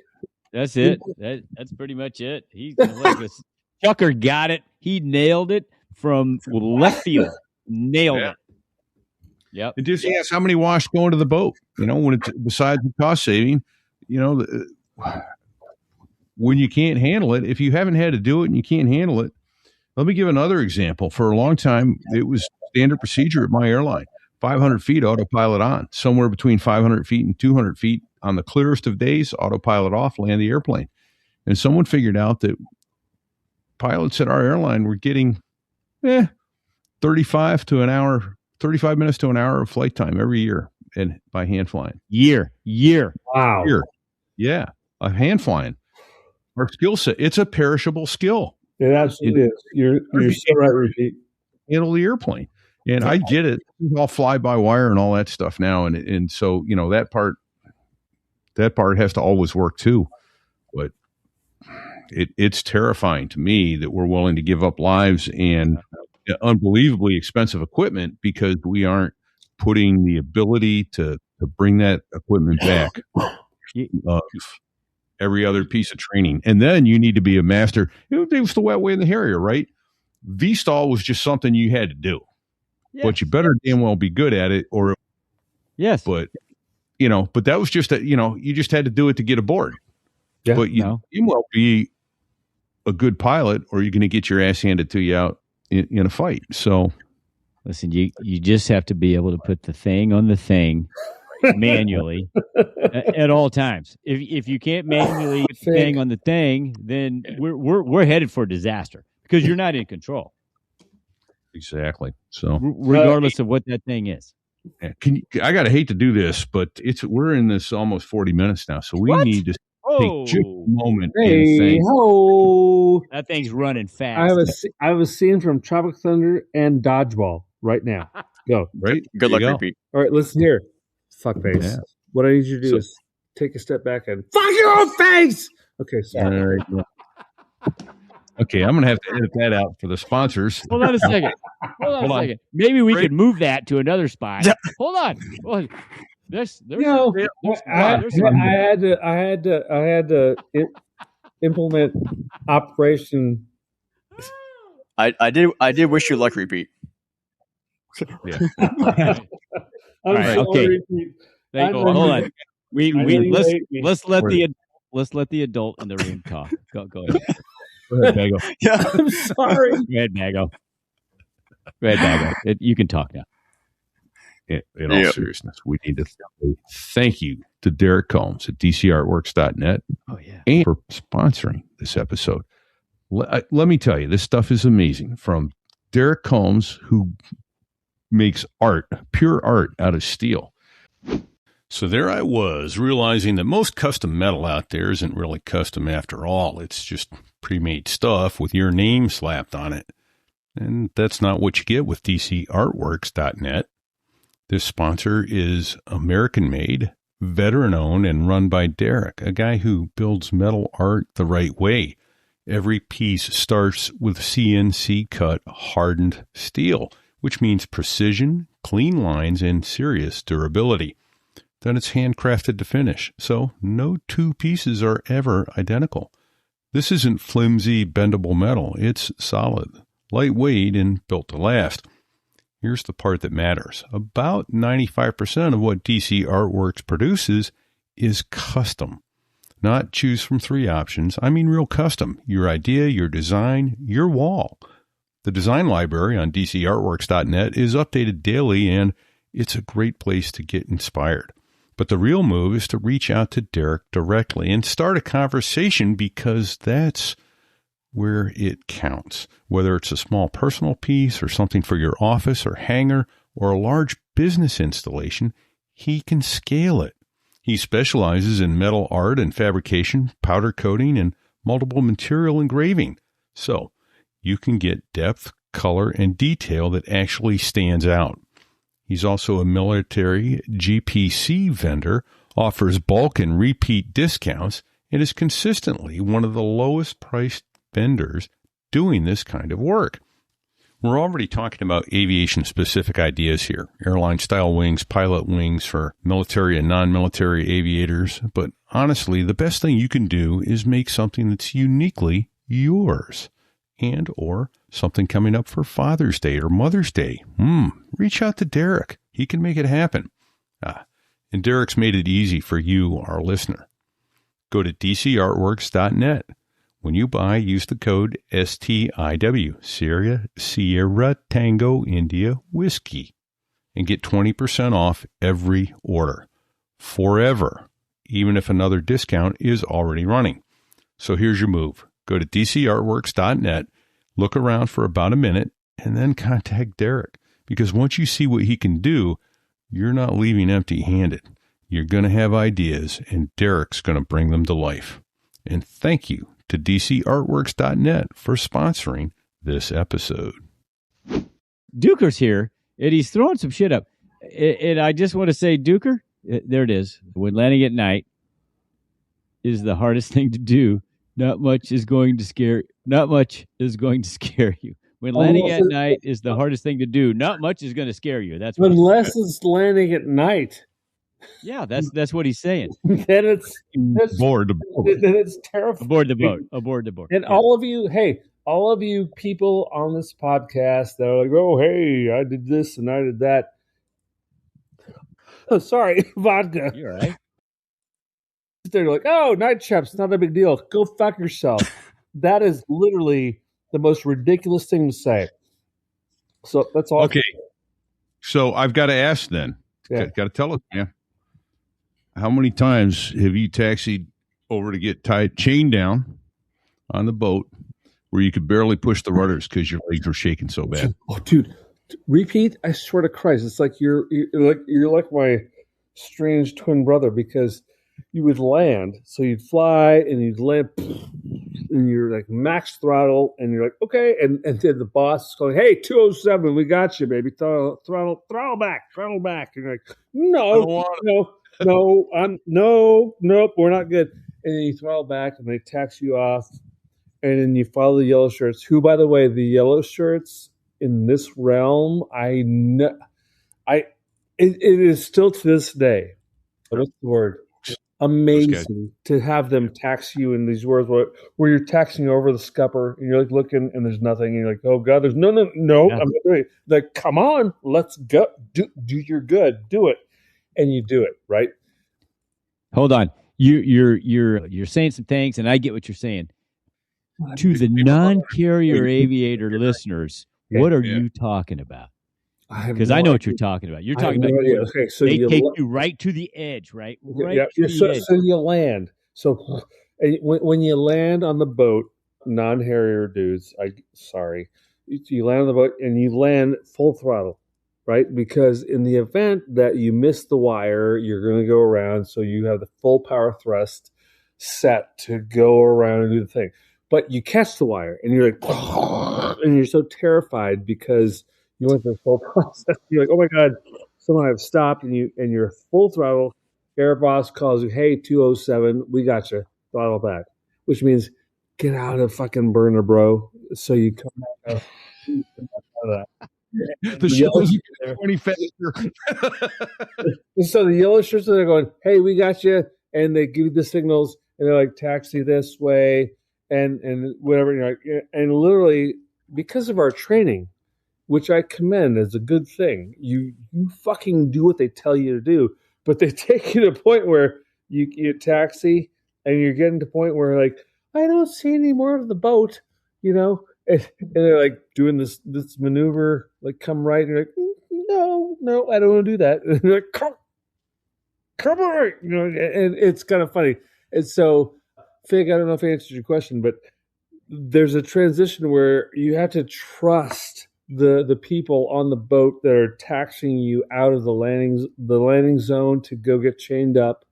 That's it. That's pretty much it. He's like this. Chucker got it. He nailed it from left field. Nailed it. Yep. And just ask how many wash go into the boat. When it's besides the cost saving, when you can't handle it, if you haven't had to do it and you can't handle it. Let me give another example. For a long time, it was standard procedure at my airline. 500 feet autopilot on, somewhere between 500 feet and 200 feet on the clearest of days, autopilot off, land the airplane. And someone figured out that pilots at our airline were getting 35 minutes to an hour of flight time every year and by hand flying. Year. Wow. Yeah. Hand flying. Our skill set, it's a perishable skill. It absolutely is. You're so right, Repeat. Handle the airplane. And I get it. It's all fly by wire and all that stuff now. And so, that part has to always work too. But it's terrifying to me that we're willing to give up lives and unbelievably expensive equipment because we aren't putting the ability to bring that equipment back of every other piece of training. And then you need to be a master. It was the wet way in the Harrier, right? V-stall was just something you had to do. Yes. But you better damn well be good at it yes. But that was just you just had to do it to get aboard. Yeah, but you will be a good pilot or you're going to get your ass handed to you out in a fight. So listen, you just have to be able to put the thing on the thing manually at all times. If you can't manually put the thing on the thing, then we're headed for disaster because you're not in control. Exactly. So regardless of what that thing is. I gotta hate to do this, but we're in this almost 40 minutes now, so we need to take just a moment and think. That thing's running fast. I have a scene from Tropic Thunder and Dodgeball right now. Go. Right. Good luck, Repeat. All right, listen here. Fuckface. Yeah. What I need you to do is take a step back and fuck your own face. Okay, sorry. Okay, I'm going to have to edit that out for the sponsors. Hold on a second. Hold on a second. Maybe we could move that to another spot. Hold on. I had to implement Operation. I did wish you luck, Repeat. Yeah. All right. Okay. Hold on. Let's let the adult in the room talk. Go ahead. Go ahead, Bago. Yeah, I'm sorry. Go ahead, Bago. You can talk now. In all seriousness, we need to thank you to Derek Combs at dcartworks.net and for sponsoring this episode. Let me tell you, this stuff is amazing. From Derek Combs, who makes art, pure art out of steel. So there I was, realizing that most custom metal out there isn't really custom after all. It's just pre-made stuff with your name slapped on it. And that's not what you get with dcartworks.net. This sponsor is American-made, veteran-owned, and run by Derek, a guy who builds metal art the right way. Every piece starts with CNC-cut hardened steel, which means precision, clean lines, and serious durability. Then it's handcrafted to finish, so no two pieces are ever identical. This isn't flimsy, bendable metal. It's solid, lightweight, and built to last. Here's the part that matters. About 95% of what DC Artworks produces is custom. Not choose from 3 options. I mean real custom. Your idea, your design, your wall. The design library on dcartworks.net is updated daily, and it's a great place to get inspired. But the real move is to reach out to Derek directly and start a conversation, because that's where it counts. Whether it's a small personal piece or something for your office or hangar or a large business installation, he can scale it. He specializes in metal art and fabrication, powder coating, and multiple material engraving. So you can get depth, color, and detail that actually stands out. He's also a military GPC vendor, offers bulk and repeat discounts, and is consistently one of the lowest priced vendors doing this kind of work. We're already talking about aviation-specific ideas here, airline-style wings, pilot wings for military and non-military aviators. But honestly, the best thing you can do is make something that's uniquely yours, and or something coming up for Father's Day or Mother's Day. Reach out to Derek. He can make it happen. And Derek's made it easy for you, our listener. Go to dcartworks.net. When you buy, use the code STIW, Sierra Tango India Whiskey, and get 20% off every order. Forever, even if another discount is already running. So here's your move. Go to dcartworks.net, look around for about a minute, and then contact Derek. Because once you see what he can do, you're not leaving empty-handed. You're going to have ideas, and Derek's going to bring them to life. And thank you to dcartworks.net for sponsoring this episode. Duker's here, and he's throwing some shit up. And I just want to say, Duker, there it is. When landing at night is the hardest thing to do, not much is going to scare you. When landing at night is the hardest thing to do, not much is going to scare you. That's what unless it's landing at night. Yeah, that's what he's saying. Then it's aboard the boat. Then it's terrifying. Aboard the boat. And all of you people on this podcast that are like, oh, hey, I did this and I did that. Oh, sorry, vodka. You're right. They're like, oh, night chaps, not a big deal. Go fuck yourself. That is literally the most ridiculous thing to say. So that's all. Okay. So I've got to ask then. Yeah. Got to tell us, man. How many times have you taxied over to get chained down on the boat where you could barely push the rudders because your legs were shaking so bad? Oh, dude. Repeat, I swear to Christ, it's like you're like my strange twin brother, because you would land, so you'd fly and you'd land, and you're like max throttle, and you're like, okay, and then the boss is going, hey, 207, we got you, baby, throttle back, and you're like, nope, we're not good, and then you throttle back, and they taxi you off, and then you follow the yellow shirts, who, by the way, the yellow shirts in this realm, it is still to this day, what's the word? Amazing to have them tax you in these words where you're taxing over the scupper and you're like looking and there's nothing and you're like, oh God, there's no, yeah. I'm not doing it. Like, come on, let's go. Do you're good, do it, and you do it, right? Hold on, you're saying some things, and I get what you're saying. To the non-carrier aviator listeners, what are you talking about? Because I know what you're talking about. You're talking about okay, so they take you right to the edge, right? So you land. So when you land on the boat, non-Harrier dudes, you land on the boat and you land full throttle, right? Because in the event that you miss the wire, you're going to go around, so you have the full power thrust set to go around and do the thing. But you catch the wire and you're like, and you're so terrified because you went through the whole process. You're like, oh my God, someone have stopped, and you're full throttle. Airbus calls you, hey, 207, we got you, throttle back, which means get out of fucking burner, bro. So you come out of that. The show's 20 faster. So the yellow shirts are going, hey, we got you, and they give you the signals, and they're like, taxi this way, and whatever. And you're like, and literally because of our training, which I commend as a good thing, you fucking do what they tell you to do, but they take you to a point where you taxi and you're getting to a point where like, I don't see any more of the boat, and they're like doing this maneuver, like come right, and you're like, no, I don't want to do that. And they're like, come on, and it's kind of funny. And so, Fig, I don't know if I answered your question, but there's a transition where you have to trust the people on the boat that are taxiing you out of the landing zone to go get chained up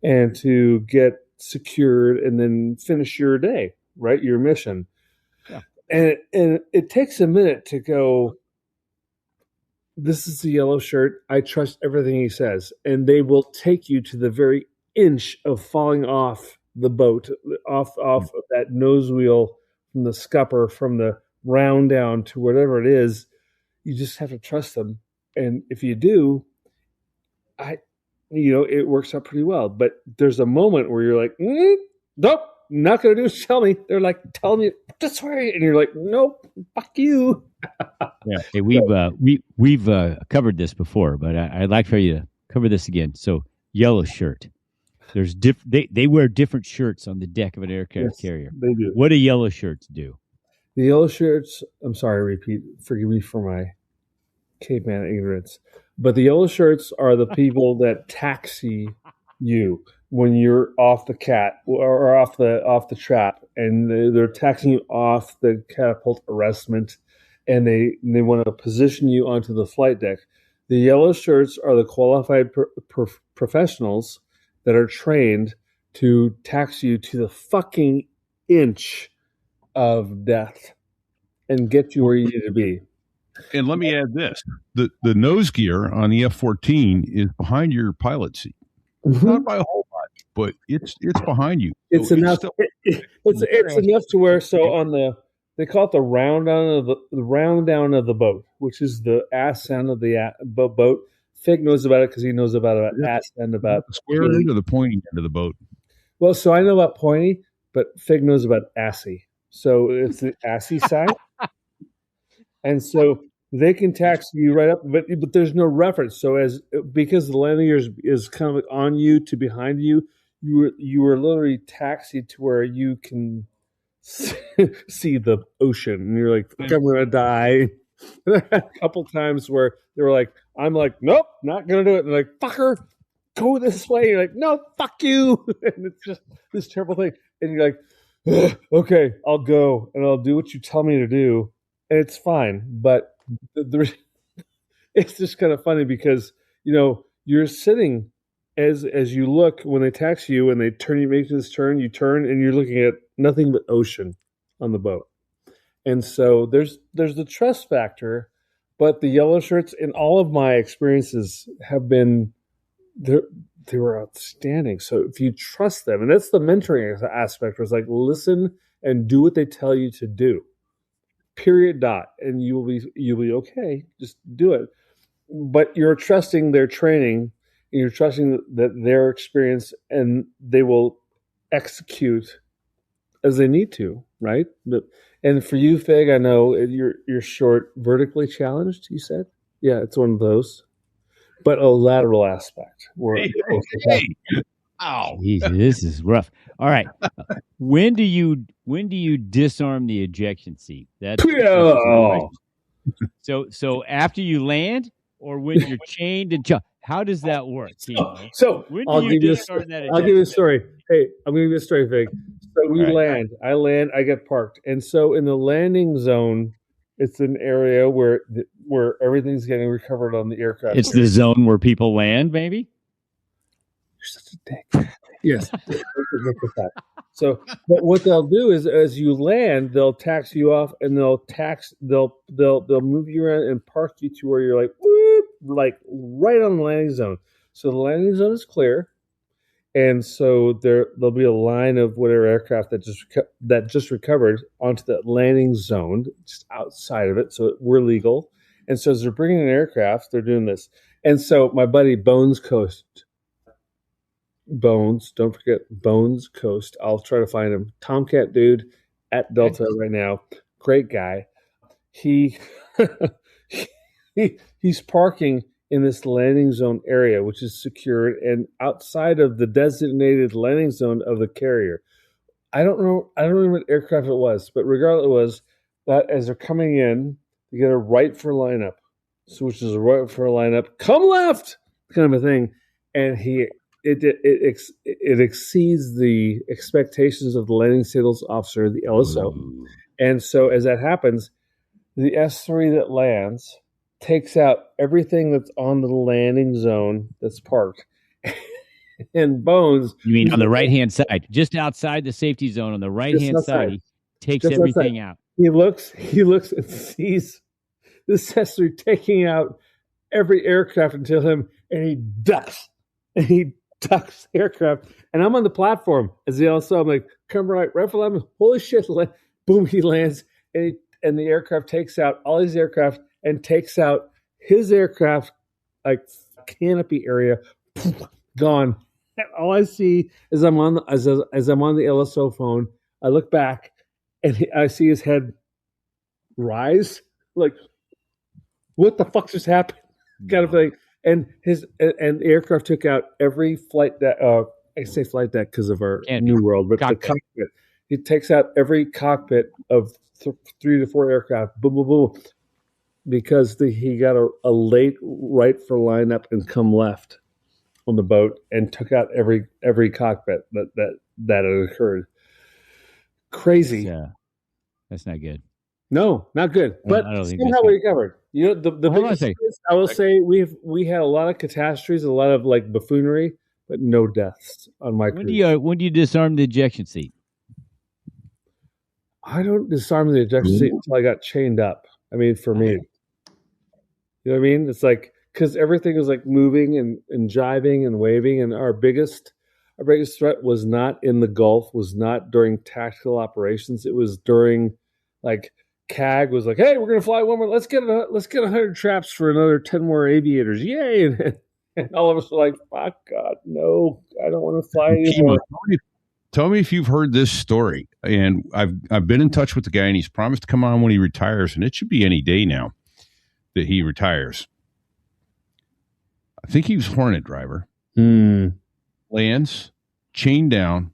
and to get secured and then finish your day, right? Your mission. Yeah. And it takes a minute to go, this is the yellow shirt. I trust everything he says. And they will take you to the very inch of falling off the boat, off of that nose wheel, from the scupper, from the round down to whatever it is. You just have to trust them, and if you do, it works out pretty well. But there's a moment where you're like, nope, not gonna do is tell me. They're like, tell me, this way, and you're like, nope, fuck you. Yeah. Hey, we've covered this before, but I'd like for you to cover this again. So, yellow shirt. There's they wear different shirts on the deck of an aircraft carrier. They do. What do yellow shirts do? The yellow shirts, I'm sorry, repeat. Forgive me for my caveman ignorance. But the yellow shirts are the people that taxi you when you're off the cat or off the trap, and they're taxiing you off the catapult arrestment, and they want to position you onto the flight deck. The yellow shirts are the qualified professionals that are trained to taxi you to the fucking inch of death and get you where you need to be. And let me add this: the nose gear on the F-14 is behind your pilot seat, not by a whole lot, but it's behind you. It's so enough. It's enough to where on the they call it the round down of the boat, which is the ass end of the boat. Fig knows about it because he knows about ass end about the square end or the pointing end of the boat. Well, so I know about pointy, but Fig knows about assy. So it's the assy side. And so they can tax you right up, but there's no reference. So because the landing gear is kind of on you to behind you, you were literally taxied to where you can see the ocean, and you're like, "I'm gonna die." A couple times where they were like, "I'm like, nope, not gonna do it." And they're like, "Fucker, go this way." You're like, "No, fuck you." And it's just this terrible thing. And you're like, "Okay, I'll go and I'll do what you tell me to do." And it's fine, but it's just kind of funny because you're sitting as you look when they taxi you and they turn you, make this turn, you turn and you're looking at nothing but ocean on the boat. And so there's the trust factor, but the yellow shirts in all of my experiences have been they were outstanding. So if you trust them, and that's the mentoring aspect, where it's like listen and do what they tell you to do. Period. Dot. And you'll be okay. Just do it. But you're trusting their training, and you're trusting that their experience, and they will execute as they need to, right? And for you, Fig, I know you're short, vertically challenged. You said, yeah, it's one of those, but a lateral aspect. Ow! Jeez, this is rough. All right, when do you disarm the ejection seat? That's so after you land, or when you're chained and how does that work? So I'll give you a story. Hey, I'm going to give you a story, Fig. So we land. I get parked, and so in the landing zone, it's an area where everything's getting recovered on the aircraft. It's the zone where people land, maybe. You're such a dick. Yes. So, but what they'll do is, as you land, they'll tax you off, and they'll move you around and park you to where you're like, whoop, like right on the landing zone. So the landing zone is clear, and so there'll be a line of whatever aircraft that just recovered onto the landing zone, just outside of it. So we're legal, and so as they're bringing in aircraft, they're doing this, and so my buddy Bones, don't forget Bones Coast. I'll try to find him. Tomcat dude at Delta right now. Great guy. He's parking in this landing zone area, which is secured and outside of the designated landing zone of the carrier. I don't remember what aircraft it was, but regardless, it was that as they're coming in, they get a right for lineup, which is a right for lineup. Come left, kind of a thing, and it exceeds the expectations of the landing sales officer, the LSO. Ooh. And so as that happens, the S3 that lands takes out everything that's on the landing zone that's parked. And Bones... You mean on the right-hand side, just outside the safety zone on the right-hand side, he takes just everything out. He looks and sees this S3 taking out every aircraft until him, and he ducks. And he ducks the aircraft, and I'm on the platform as the LSO. I'm like, come right for lemon. Holy shit! Boom! He lands, and the aircraft takes out all these aircraft and takes out his aircraft, like canopy area, gone. And all I see is I'm on the LSO phone. I look back, and I see his head rise, like, what the fuck just happened? Kind of thing. And the aircraft took out every flight deck. I say flight deck because of our new world, but cockpit. the cockpit. It takes out every cockpit of 3 to 4 aircraft. Boom, boom, boom. Because he got a late right for lineup and come left on the boat and took out every cockpit that had occurred. Crazy. Yeah, that's not good. No, not good. But I don't think somehow that's we good. recovered. You know, the biggest thing is, I will say we had a lot of catastrophes, a lot of like buffoonery, but no deaths on my When cruise. do you disarm the ejection seat? I don't disarm the ejection seat until I got chained up. I mean, for me, you know what I mean? It's like, because everything was like moving and jiving and waving, and our biggest threat was not in the Gulf, was not during tactical operations. It was during, like, CAG was like, hey, we're going to fly one more. Let's get 100 traps for another 10 more aviators. Yay. And all of us were like, fuck God, no, I don't want to fly anymore. Tell me if you've heard this story. And I've been in touch with the guy, and he's promised to come on when he retires, and it should be any day now that he retires. I think he was Hornet driver. Lands, chained down.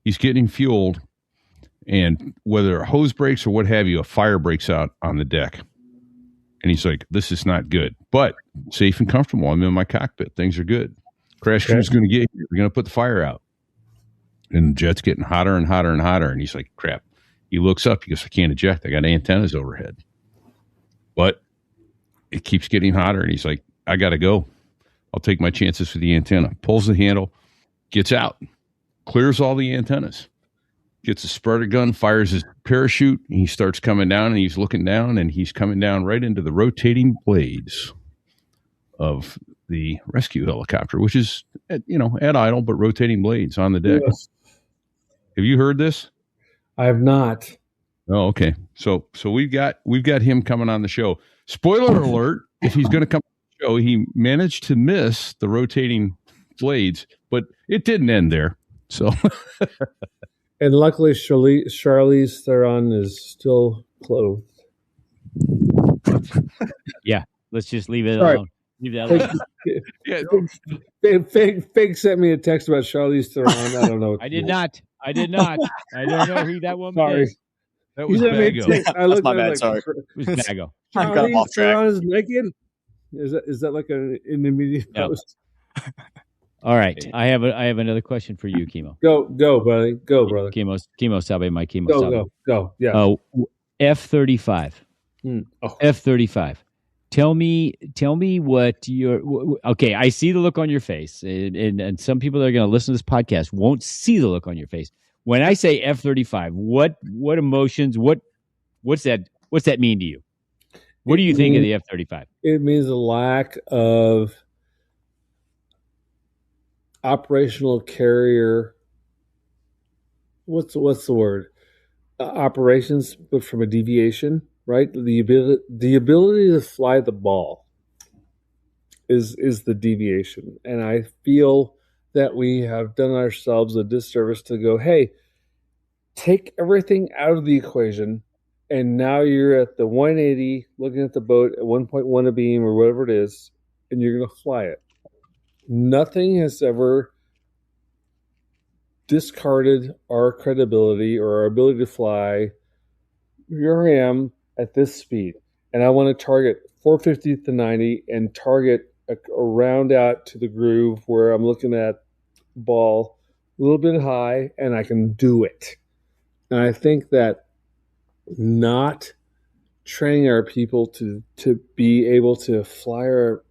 He's getting fueled. And whether a hose breaks or what have you, a fire breaks out on the deck. And he's like, this is not good, but safe and comfortable. I'm in my cockpit. Things are good. Crash crew's going to get here. We're going to put the fire out. And the jet's getting hotter and hotter and hotter. And he's like, crap. He looks up. He goes, I can't eject. I got antennas overhead. But it keeps getting hotter. And he's like, I got to go. I'll take my chances with the antenna. Pulls the handle, gets out, clears all the antennas. Gets a sputter gun, fires his parachute, and he starts coming down, and he's looking down, and he's coming down right into the rotating blades of the rescue helicopter, which is, at idle, but rotating blades on the deck. Yes. Have you heard this? I have not. Oh, okay. So we've got him coming on the show. Spoiler alert, if he's going to come on the show, he managed to miss the rotating blades, but it didn't end there. So... And luckily, Charlize Theron is still clothed. Yeah, let's just leave it alone. Leave that alone. Fig sent me a text about Charlize Theron. I don't know. I did not. I don't know who that woman is. That was Bago. That's my bad. Sorry. It was Bago. Charlize Theron is naked? Is that like an immediate post? All right, I have another question for you, Kemo. Go, buddy. Go, brother. Kemo sabe, my Kemo sabe. Go. Yeah. Oh, F-35. F-35. Tell me what okay. I see the look on your face, and some people that are going to listen to this podcast won't see the look on your face when I say F-35. What emotions? What's that mean to you? What do you think of the F-35? It means a lack of operational carrier. What's the word? Operations, but from a deviation, right? The ability to fly the ball is the deviation, and I feel that we have done ourselves a disservice to go, hey, take everything out of the equation, and now you're at the 180, looking at the boat at 1.1 a beam or whatever it is, and you're going to fly it. Nothing has ever discarded our credibility or our ability to fly. Here I am at this speed, and I want to target 450 to 90 and target a round out to the groove where I'm looking at ball a little bit high, and I can do it. And I think that not training our people to be able to fly our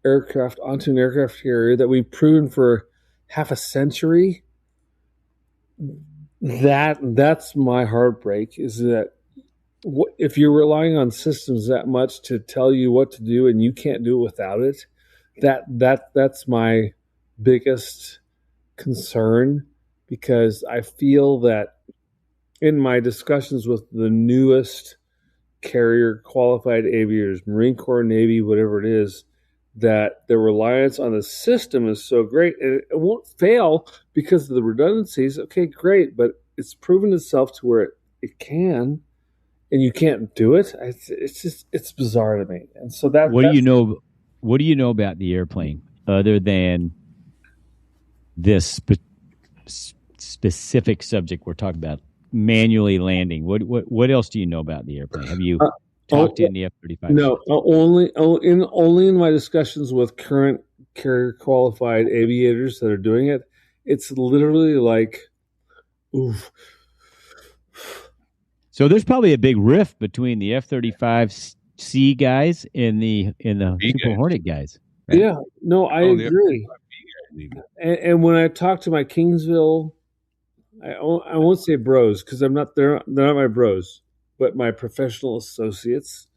aircraft onto an aircraft carrier that we've proven for half a century, that's my heartbreak, is that if you're relying on systems that much to tell you what to do and you can't do it without it, that's my biggest concern, because I feel that in my discussions with the newest carrier qualified aviators, Marine Corps, Navy, whatever it is, that the reliance on the system is so great, and it won't fail because of the redundancies. Okay, great, but it's proven itself to where it can, and you can't do it. It's bizarre to me. And so that what do you know? What do you know about the airplane other than this specific subject we're talking about, manually landing? What else do you know about the airplane? Have you talked in the F-35? No, only in my discussions with current carrier qualified aviators that are doing it. It's literally like, oof. So there's probably a big rift between the F-35C guys and the Super Hornet guys. Right? Yeah, no, I agree. And when I talk to my Kingsville, I won't say bros because they're not my bros, but my professional associates.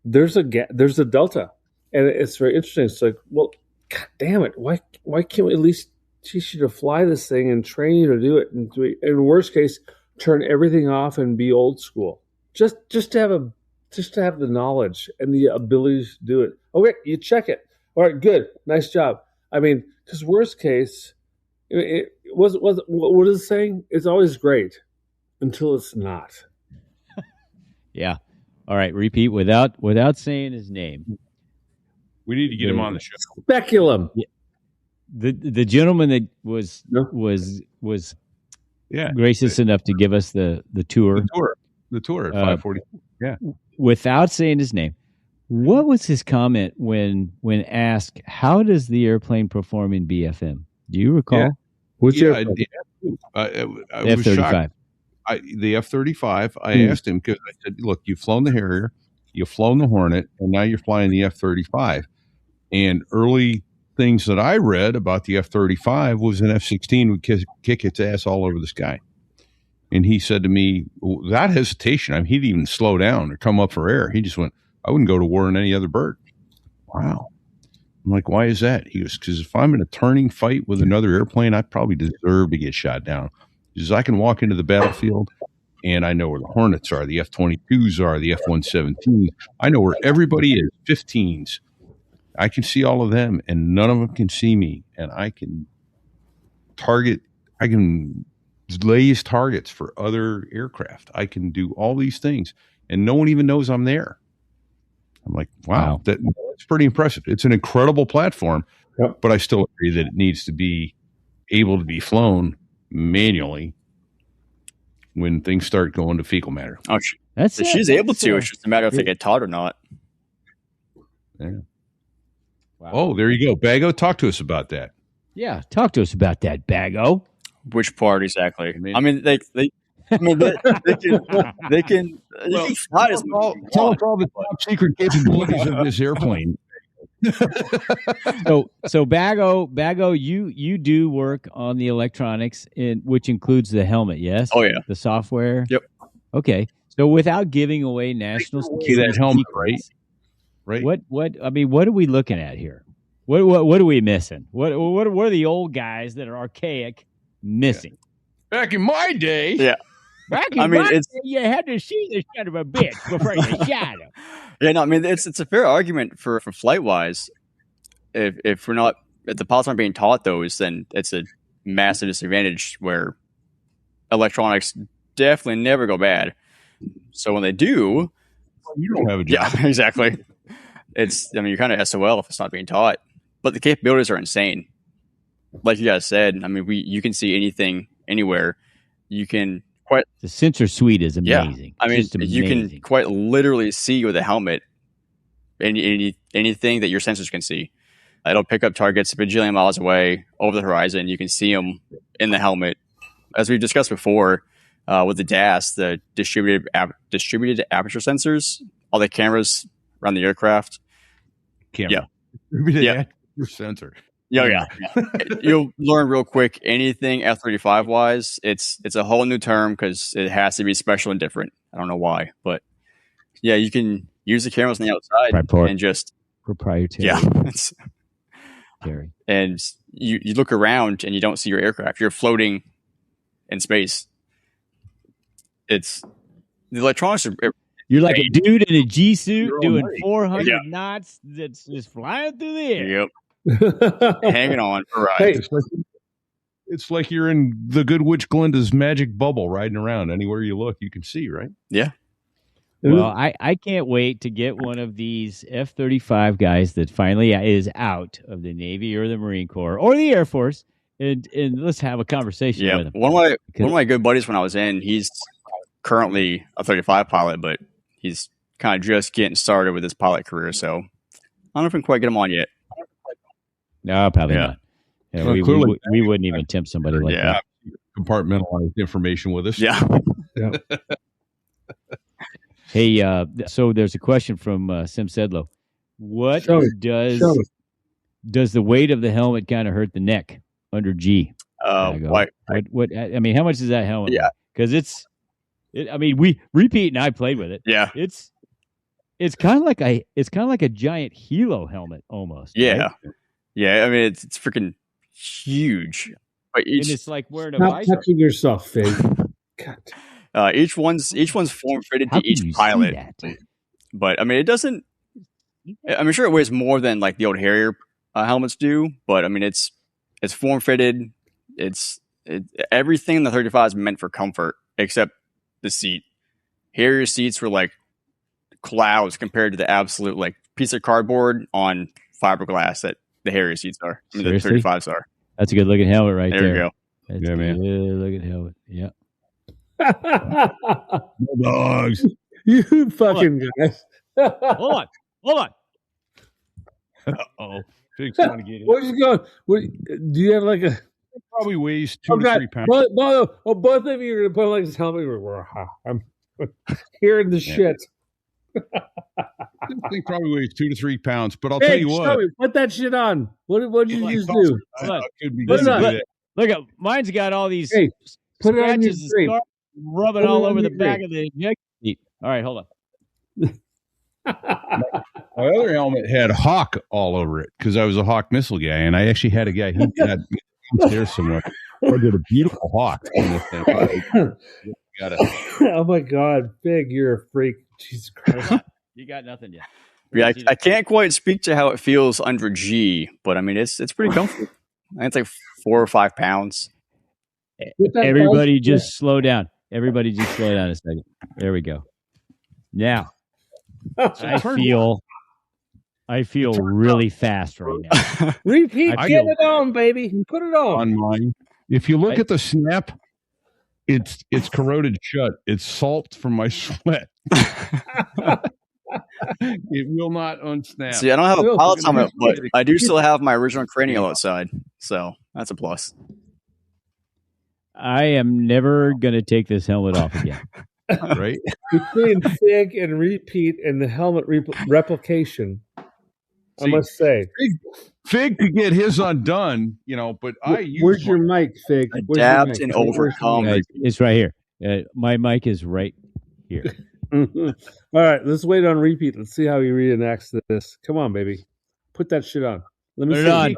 There's a delta, and it's very interesting. It's like, well, God damn it, why can't we at least teach you to fly this thing and train you to do it? And in worst case, turn everything off and be old school. Just to have the knowledge and the ability to do it. Okay, you check it. All right, good, nice job. I mean, because worst case, what is it saying? It's always great until it's not. Yeah. All right. Repeat without saying his name. We need to get him on the show. Speculum. Yeah. The gentleman that was gracious enough to give us the tour. The tour at 5:40. Yeah. Without saying his name, what was his comment when asked, how does the airplane perform in BFM? Do you recall? Yeah. Which I was shocked. The F-35, I asked him because I said, look, you've flown the Harrier, you've flown the Hornet, and now you're flying the F-35. And early things that I read about the F-35 was an F-16 would kick its ass all over the sky. And he said to me, that hesitation, he didn't even slow down or come up for air. He just went, I wouldn't go to war in any other bird. Wow. I'm like, why is that? He goes, because if I'm in a turning fight with another airplane, I probably deserve to get shot down. Because I can walk into the battlefield and I know where the Hornets are, the F-22s are, the F-117s. I know where everybody is, 15s. I can see all of them and none of them can see me. And I can laze targets for other aircraft. I can do all these things and no one even knows I'm there. I'm like, wow. That's pretty impressive. It's an incredible platform, but I still agree that it needs to be able to be flown manually when things start going to fecal matter. Oh, she's able to. It's just a matter of if they get taught or not. Yeah. Wow. Oh, there you go. Bago, talk to us about that. Yeah, talk to us about that, Bago. Which part exactly? They can fly as much. Tell us all the top secret capabilities of this airplane. So Bago, you do work on the electronics, which includes the helmet, yes? Oh yeah, the software. Yep. Okay, so without giving away national security, that helmet, right? What are we looking at here? What are we missing? What are the old guys that are archaic missing? Back in my day, yeah. Back in my day, you had to see this son of a bitch before you shot him. Yeah, no, it's a fair argument for flight wise. If the pilots aren't being taught those, then it's a massive disadvantage where electronics definitely never go bad. So when they do, you don't have a job. Yeah, exactly. You're kind of SOL if it's not being taught. But the capabilities are insane. Like you guys said, you can see anything anywhere. You can the sensor suite is amazing. Yeah. You can quite literally see with a helmet anything that your sensors can see. It'll pick up targets a bajillion miles away over the horizon. You can see them in the helmet. As we've discussed before, with the DAS, the distributed aperture sensors, all the cameras around the aircraft. Camera. Yeah. Your sensor. Yeah. You'll learn real quick. Anything F-35 wise, it's a whole new term because it has to be special and different. I don't know why, but yeah, you can use the cameras on the outside and just proprietary. Yeah, scary. And you look around and you don't see your aircraft. You're floating in space. It's the electronics are. You're like a dude in a G suit doing 400 knots. That's just flying through the air. Yep. Hanging on for a ride. Hey, It's like you're in the Good Witch Glinda's magic bubble riding around. Anywhere you look, you can see, right? Yeah. Well, I can't wait to get one of these F-35 guys that finally is out of the Navy or the Marine Corps or the Air Force, and let's have a conversation with him. One of my good buddies when I was in, he's currently a 35 pilot, but he's kind of just getting started with his pilot career. So I don't know if we can quite get him on yet. No, probably not. Yeah, Well, we wouldn't even tempt somebody like that. Compartmentalized information with us. Yeah. Hey, so there's a question from Sim Sedlow. What does the weight of the helmet kind of hurt the neck under G? Why? What? I mean, how much is that helmet? Yeah. Because I mean, we Repeat and I played with it. Yeah. It's kind of like a giant helo helmet almost. Yeah. Right? Yeah. I mean, it's freaking huge. But and it's like wearing a Stop visor. touching yourself, Fig. God. Each one's form fitted to each pilot. But I mean, it doesn't. I mean, sure, it weighs more than like the old Harrier helmets do. But I mean, it's form fitted. Everything in the 35 is meant for comfort except the seat. Harrier seats were like clouds compared to the absolute like piece of cardboard on fiberglass that the Harrier seats are. I mean, the 35s are. That's a good looking helmet right there. There you go. That's a man. good looking helmet. Yeah. Dogs. You fucking guys. Hold on. Uh-oh. Fig's trying to get in. Where's he going? Do you have like a... It probably weighs 2 to 3 pounds. Both of you are going to put like this helmet. I'm hearing the shit. This thing probably weighs 2 to 3 pounds, but I'll tell you what. Put that shit on. What did you just do? Look, mine's got all these put it on your scratches and scars rubbing all over the back of the ejector seat. All right, hold on. My other helmet had Hawk all over it because I was a Hawk missile guy, and I actually had a guy who had upstairs somewhere. I did a beautiful Hawk on this thing. Oh my God, Big, you're a freak. Jesus Christ. You got nothing yet. Yeah, I can't quite speak to how it feels under G, but I mean it's pretty comfortable. I think it's like 4 or 5 pounds. Everybody just slow down. Everybody just slow down a second. There we go. Now, I feel really fast right now. Repeat, get it on, baby. Put it on. Mine. If you look at the snap, it's corroded shut. It's salt from my sweat. It will not unsnap. See, I don't have a pilot's helmet, but I do still have my original cranial outside, so that's a plus. I am never going to take this helmet off again. Right? Between Fig and Repeat and the helmet replication, I must say. Fig could get his undone, but Where's your mic, Fig? Adapt and overcome. It's right here. My mic is right here. All right, let's wait on Repeat. Let's see how he reenacts this. Come on, baby. Put that shit on. Let me see. On.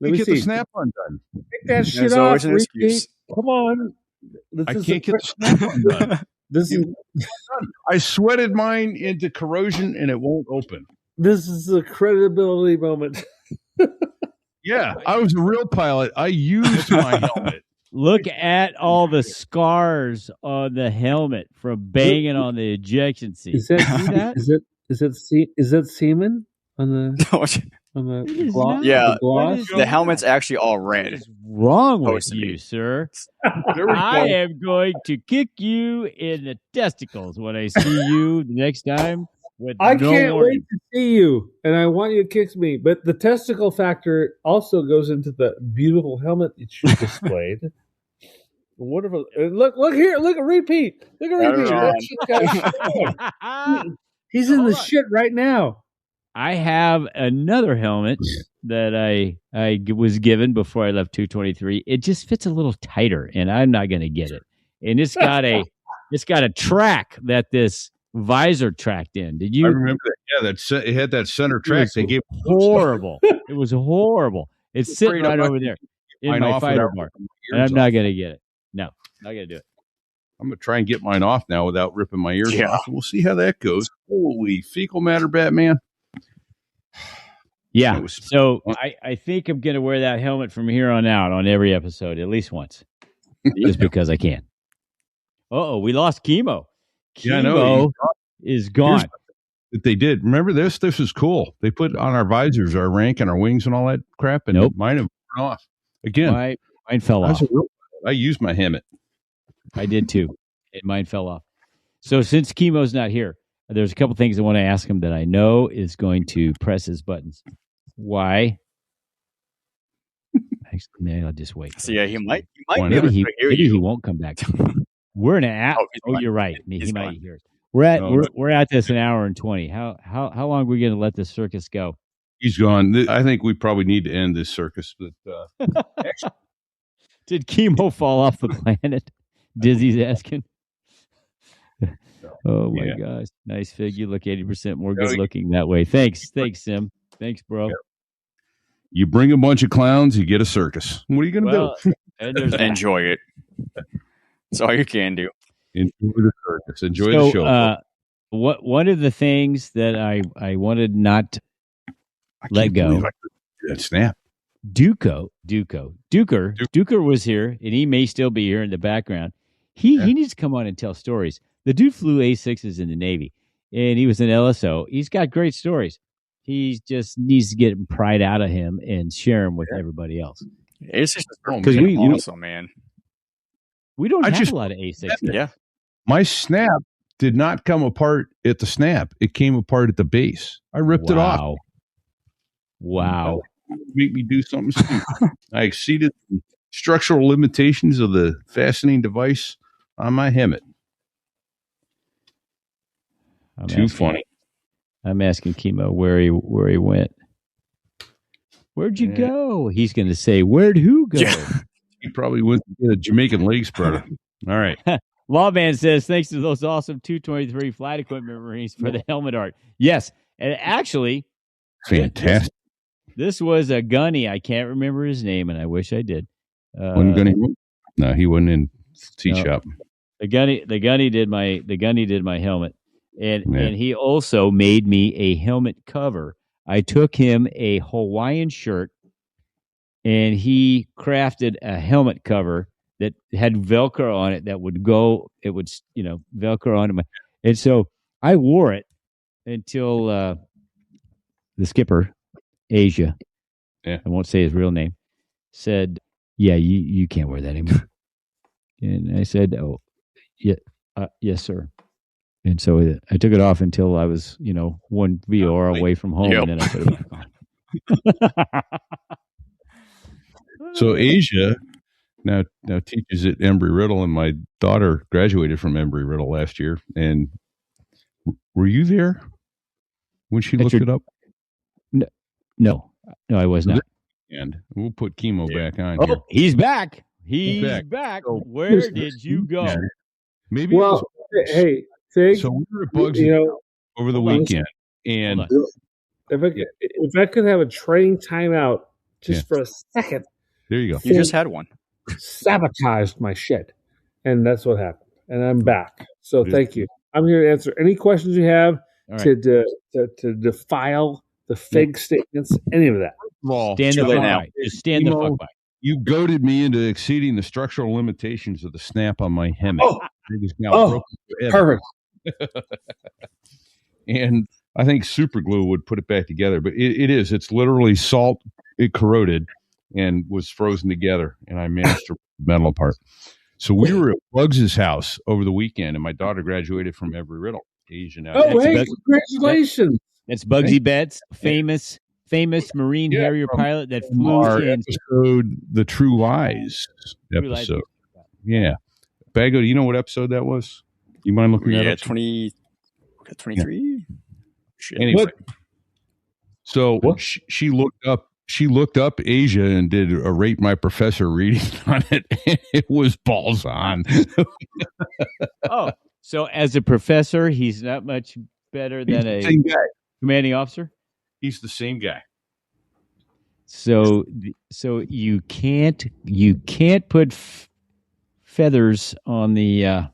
Let me get see. the snap undone. Take that shit There's off, always an Repeat. excuse. Come on. I can't get the snap undone. I sweated mine into corrosion and it won't open. This is a credibility moment. Yeah, I was a real pilot. I used my helmet. Look at all the scars on the helmet from banging on the ejection seat. Is that semen on the gloss? Yeah, the gloss? the helmet's actually all red. What is wrong with you, sir? I am going to kick you in the testicles when I see you the next time. I can't wait to see you, and I want you to kick me. But the testicle factor also goes into the beautiful helmet that you displayed. Wonderful! Look here! Look at Repeat! Look at Repeat! He's in the shit right now. I have another helmet that I was given before I left 223. It just fits a little tighter, and I'm not going to get it. And it's got a track that this visor tracked in. Did you? I remember that. Yeah, it had that center track. They gave horrible. It was horrible. It's sitting right over there in my fighter bar, and I'm not going to get it. No, not going to do it. I'm going to try and get mine off now without ripping my ears off. We'll see how that goes. Holy fecal matter, Batman. Yeah. It was So I think I'm going to wear that helmet from here on out on every episode, at least once, just because I can. Uh-oh, we lost Kemo. Yeah, I know. Kemo is gone. That they did. Remember this? This is cool. They put on our visors, our rank, and our wings, and all that crap. And mine have gone off again. Mine fell off. I used my helmet. I did too. And mine fell off. So since Kemo's not here, there's a couple things I want to ask him that I know is going to press his buttons. Why? Actually, I'll just wait. So yeah, he might Maybe he won't come back. We're in an hour. Oh, you're right. He might hear us. We're at this an hour and 20. How long are we going to let this circus go? He's gone. I think we probably need to end this circus. But did Kemo fall off the planet? Dizzy's asking. Oh my gosh, nice fig. You look 80% more good looking that way. Thanks, Sim. Thanks, bro. Yeah. You bring a bunch of clowns, you get a circus. What are you going to do? Enjoy it. That's all you can do. Enjoy the circus. Enjoy the show. One of the things that I wanted not let go. That snap. Duker was here, and he may still be here in the background. He needs to come on and tell stories. The dude flew A6s in the Navy, and he was an LSO. He's got great stories. He just needs to get pride out of him and share them with everybody else. A6 because we awesome, man. We don't have a lot of A6. Yeah. My snap did not come apart at the snap. It came apart at the base. I ripped it off. Wow. Make me do something stupid. I exceeded the structural limitations of the fastening device on my helmet. Funny. I'm asking Kemo where he went. Where'd you go? He's going to say, where'd who go? Yeah. He probably went to get a Jamaican leg spreader. All right. Lawman says, thanks to those awesome 223 flight equipment Marines for the helmet art. Yes. And actually, fantastic. This was a gunny. I can't remember his name, and I wish I did. Wasn't gunny? No, he wasn't in C shop. The gunny did my helmet. And he also made me a helmet cover. I took him a Hawaiian shirt, and he crafted a helmet cover that had Velcro on it that would go. It would, Velcro onto my. And so I wore it until the skipper, Asia, I won't say his real name, said, "Yeah, you can't wear that anymore." And I said, "Oh, yeah, yes, sir." And so I took it off until I was, one VR away from home, and then I put it back on. So Asia now teaches at Embry-Riddle, and my daughter graduated from Embry-Riddle last year. And were you there when she looked it up? No, I was not. And we'll put Kemo back on. Oh, here. He's back. He's back. So, where did you go? Maybe. Well, hey. Fig, so we were at Bugs over the weekend, and if I could have a training timeout just for a second, there you go. You just had one. Sabotaged my shit, and that's what happened. And I'm back. So thank you. I'm here to answer any questions you have to defile the Fig statements, any of that. Stand the fuck by. Just stand the fuck by. You goaded me into exceeding the structural limitations of the snap on my helmet. Perfect. And I think super glue would put it back together, but it's literally salt. It corroded and was frozen together, and I managed to rip the metal apart. So we were at Bugs's house over the weekend, and my daughter graduated from Embry-Riddle, Asian. Congratulations! That's Bugsy Betts, famous Marine Harrier pilot that flew our in episode, the True Lies episode. Yeah, Bago, do you know what episode that was? You mind looking that up? 23. Anyway, so she looked up Asia and did a Rate My Professor reading on it, and it was balls on. Oh, so as a professor, he's not much better than a commanding officer? He's the same guy. So you can't put feathers on the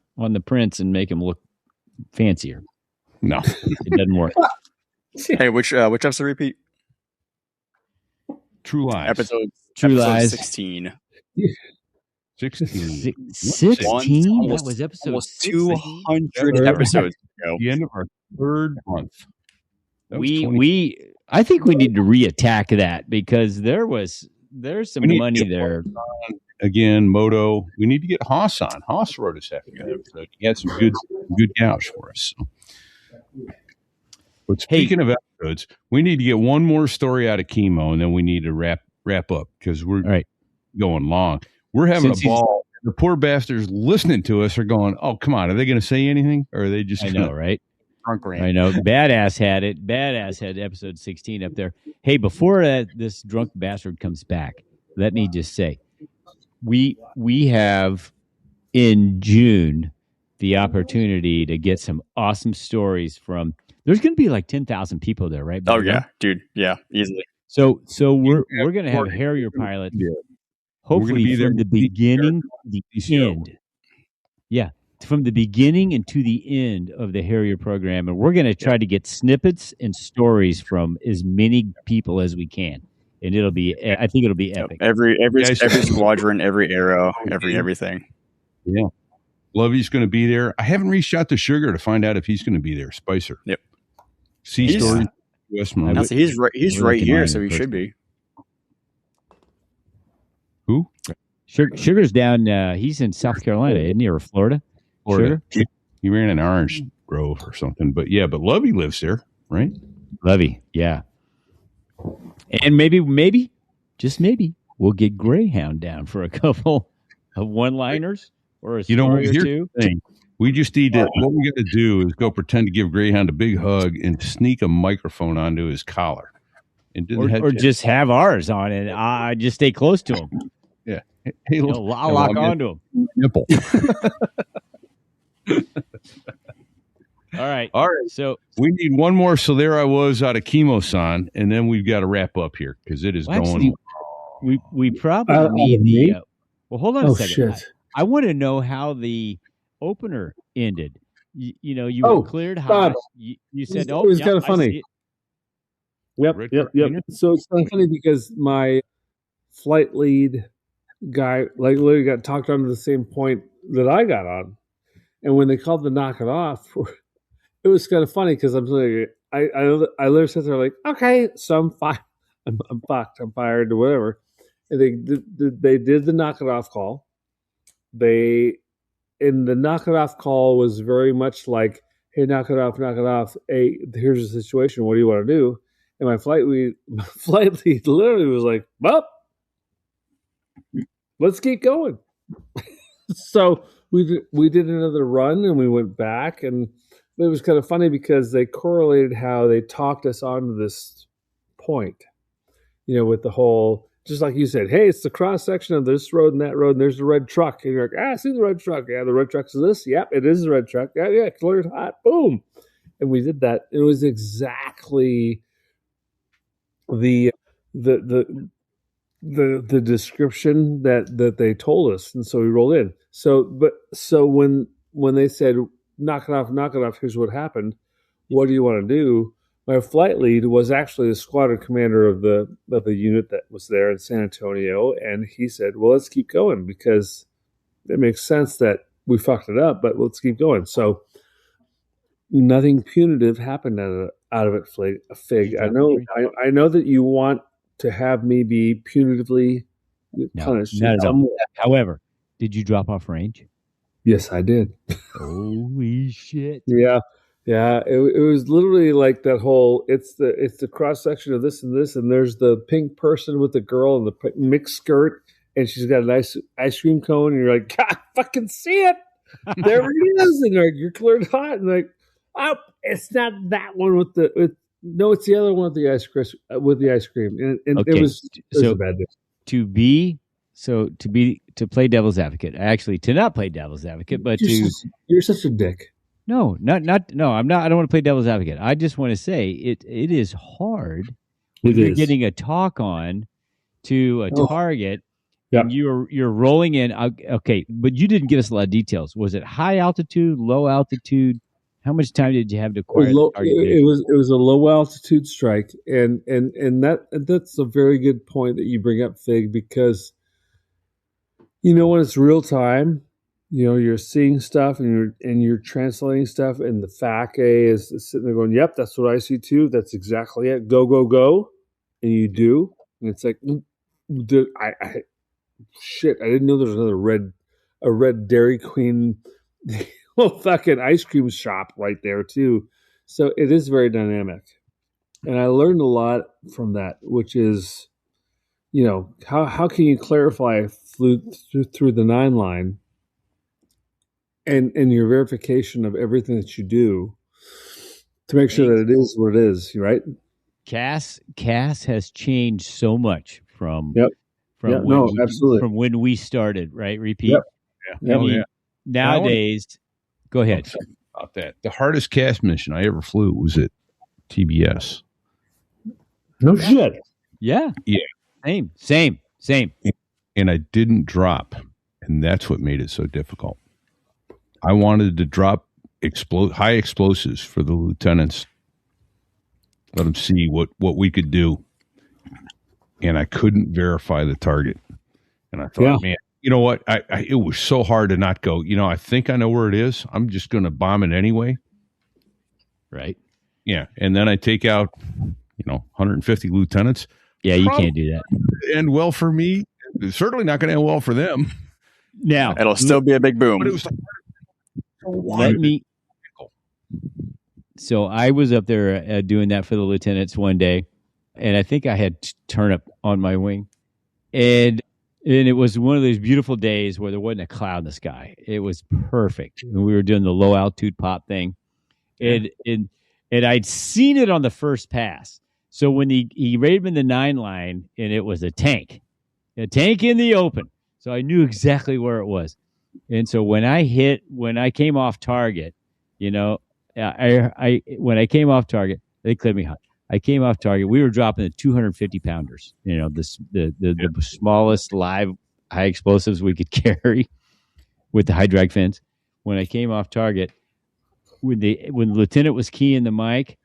prints and make him look fancier. No, it doesn't work. Hey, which episode repeat? True Lies. Episode Lies. 16. 16. 16? That was episode almost 16? 200 episodes ago. The end of our third month. That was 20. I think we need to reattack that because there's some We need to money get there. Again, Moto. We need to get Haas on. Haas wrote us that episode. He had some good gouge for us. So. But speaking of episodes, we need to get one more story out of Kemo, and then we need to wrap up because we're going long. We're having a ball. The poor bastards listening to us are going, "Oh, come on! Are they going to say anything, or are they just?" I know, right? Drunk rant? I know. Badass had it. Badass had episode 16 up there. Hey, before this drunk bastard comes back, let me just say, we have in June the opportunity to get some awesome stories from. There's going to be like 10,000 people there, right? Oh yeah, dude. Yeah, easily. So we're going to have Harrier pilot. Hopefully from the beginning to the end. Yeah, from the beginning and to the end of the Harrier program, and we're going to try to get snippets and stories from as many people as we can, and I think it'll be epic. Every squadron, every arrow, everything. Yeah, Lovey's going to be there. I haven't reached out to Sugar to find out if he's going to be there. Spicer. Yep. Story. He's right here, so he should be. Who? Sugar's down. He's in South Carolina, isn't he, or Florida? Florida. He ran an orange grove or something. But Lovey lives there, right? Lovey, yeah. And maybe, just maybe, we'll get Greyhound down for a couple of one-liners or a story or two. We just need to. What we got to do is go pretend to give Greyhound a big hug and sneak a microphone onto his collar, and or just have ours on and I just stay close to him. Yeah, hey, I'll lock onto him. Nipple. All right. So we need one more. So there I was out of Kemo-san, and then we've got to wrap up here because it is going. We probably need the. Well, hold on a second. Shit. I want to know how the opener ended. You were cleared hot. You said, it was kind of funny. Yep. So it's kind of funny because my flight lead guy literally got talked on to the same point that I got on, and when they called to knock it off, it was kind of funny because I'm like, I literally sat there like, okay, so I'm fine, I'm fucked, I'm fired or whatever, and they did the knock it off call. And the knock it off call was very much like, hey, knock it off. Hey, here's the situation. What do you want to do? And my flight lead literally was like, well, let's keep going. So we did another run and we went back, and it was kind of funny because they correlated how they talked us onto this point, with the whole, just like you said, hey, it's the cross section of this road and that road, and there's the red truck. And you're like, I see the red truck. Yeah, the red truck's this. Yep, it is the red truck. Yeah, cleared hot. Boom. And we did that. It was exactly the description that they told us, and so we rolled in. So when they said knock it off, here's what happened. What do you want to do? My flight lead was actually the squadron commander of the unit that was there in San Antonio, and he said, well, let's keep going because it makes sense that we fucked it up, but let's keep going. So nothing punitive happened out of it, Fig. I know that you want to have me be punitively punished. No. However, did you drop off range? Yes, I did. Holy shit. Yeah. Yeah, it was literally like that whole, it's the cross section of this, and there's the pink person with the girl in the mixed skirt, and she's got a nice ice cream cone, and you're like, God, fucking see it. There it is. And you're cleared hot, and like, oh, it's not that one no, it's the other one with the ice cream. And okay. it was a bad day. To play devil's advocate, actually to not play devil's advocate, but you're such a dick. No, I'm not. I don't want to play devil's advocate. I just want to say it is hard when you're getting a talk on to a target. Yeah. And you're rolling in. Okay, but you didn't give us a lot of details. Was it high altitude, low altitude? How much time did you have to It acquire was, the low, target? it was a low altitude strike, and that's a very good point that you bring up, Fig, because when it's real time, you're seeing stuff and you're translating stuff, and the FAC A is sitting there going, "Yep, that's what I see too. That's exactly it. Go, go, go," and you do, and it's like, shit, I didn't know there was a red Dairy Queen, fucking ice cream shop right there too. So it is very dynamic, and I learned a lot from that, which is, how can you clarify through the 9 line, and your verification of everything that you do to make sure that it is what it is, right? CAS has changed so much from absolutely, from when we started, right? Repeat. Yep. Yeah. I mean, nowadays, go ahead. About that. The hardest CAS mission I ever flew was at TBS. No shit. Yeah. Same. And I didn't drop, and that's what made it so difficult. I wanted to drop high explosives for the lieutenants. Let them see what we could do. And I couldn't verify the target. And I thought, man, you know what? It was so hard to not go, I think I know where it is. I'm just going to bomb it anyway. Right. Yeah. And then I take out, 150 lieutenants. Yeah, you can't do that. End well for me. It's certainly not going to end well for them. Now, it'll still be a big boom. But it was So I was up there doing that for the lieutenants one day, and I think I had turnip on my wing, and it was one of those beautiful days where there wasn't a cloud in the sky. It was perfect, and we were doing the low altitude pop thing, and I'd seen it on the first pass. So when he rated me in the 9 line, and it was a tank in the open, so I knew exactly where it was. And so when I came off target, when I came off target, they cleared me hot. I came off target. We were dropping the 250 pounders. The smallest live high explosives we could carry with the high drag fins. When I came off target, when the lieutenant was keying the mic,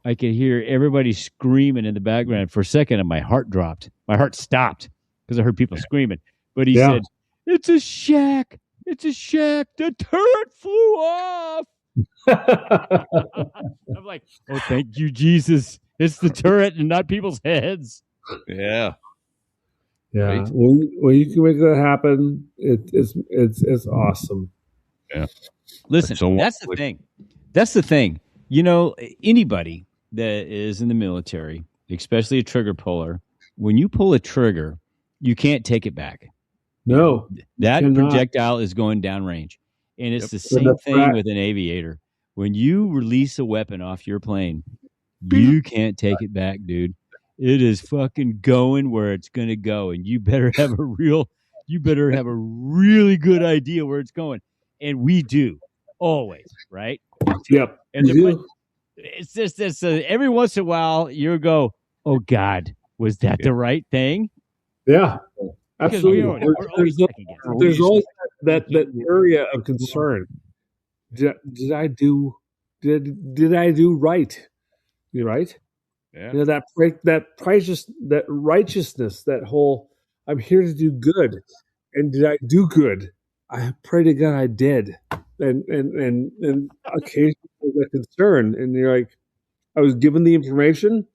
I could hear everybody screaming in the background. For a second, my heart dropped. My heart stopped because I heard people screaming. But he said, "It's a shack. It's a shack. The turret flew off." I'm like, "Oh, thank you, Jesus. It's the turret and not people's heads." Yeah. Yeah. Right? When you can make that happen, it's awesome. Yeah. Listen, that's the thing. That's the thing. Anybody that is in the military, especially a trigger puller, when you pull a trigger, you can't take it back. No. That projectile is going downrange. And it's the same thing with an aviator. When you release a weapon off your plane, you can't take it back, dude. It is fucking going where it's going to go. And you better have a really good idea where it's going. And we do always, right? Yep. And it's just every once in a while you go, "Oh God, was that the right thing?" Yeah. Absolutely. There's always that area of concern. Did I do right? You right? Yeah. That righteousness, that whole I'm here to do good, and did I do good? I pray to God I did, and occasionally there's a concern, and you're like, I was given the information,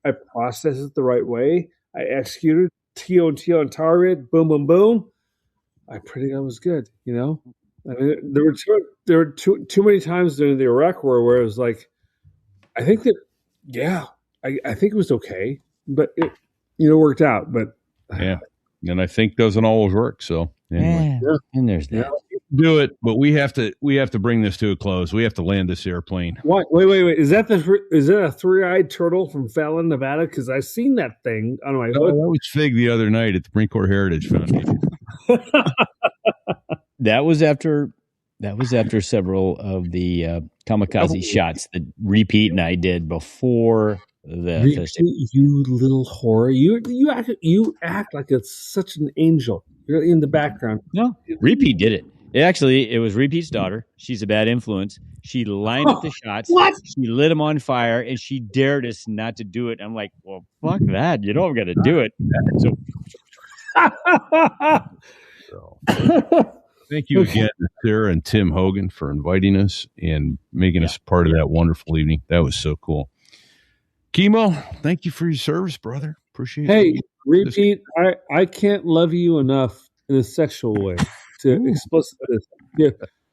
I processed it the right way, I executed. TO on target, boom, boom, boom. I pray to God it was good, I mean, there were too many times during the Iraq War where it was like, I think that, I think it was okay, but it, worked out. But and I think doesn't always work. So anyway. And there's that. Do it, but we have to bring this to a close. We have to land this airplane. Wait! Is that a 3-eyed turtle from Fallon, Nevada? Because I seen that thing on my hood. That was Fig the other night at the Marine Corps Heritage Foundation. That was after several of the kamikaze shots that Repeat and I did before the. You little whore! You act like it's such an angel. You're in the background. No, Repeat did it. It was Repeat's daughter. She's a bad influence. She lined up the shots. What? She lit them on fire, and she dared us not to do it. I'm like, well, fuck that. You know I'm going to do it. So thank you again, Sarah and Tim Hogan, for inviting us and making us part of that wonderful evening. That was so cool. Kemo, thank you for your service, brother. Appreciate it. Hey, Repeat, I can't love you enough in a sexual way to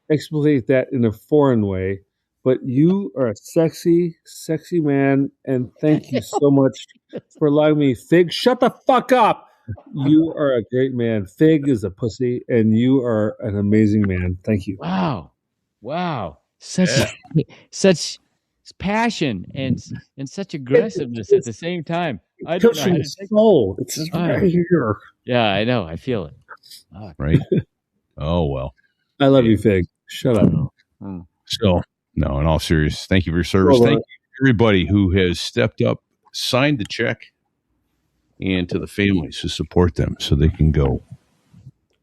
explicate that in a foreign way, but you are a sexy, sexy man, and thank you so much for allowing me. Fig, shut the fuck up. You are a great man. Fig is a pussy, and you are an amazing man. Thank you. Wow. Such passion and such aggressiveness at the same time. I don't know how to take soul. It's just right here. Yeah, I know. I feel it. Right? Oh, well. I love you, Fig. Shut up. So, no, in all seriousness, thank you for your service. Thank you to everybody who has stepped up, signed the check, and to the families who support them so they can go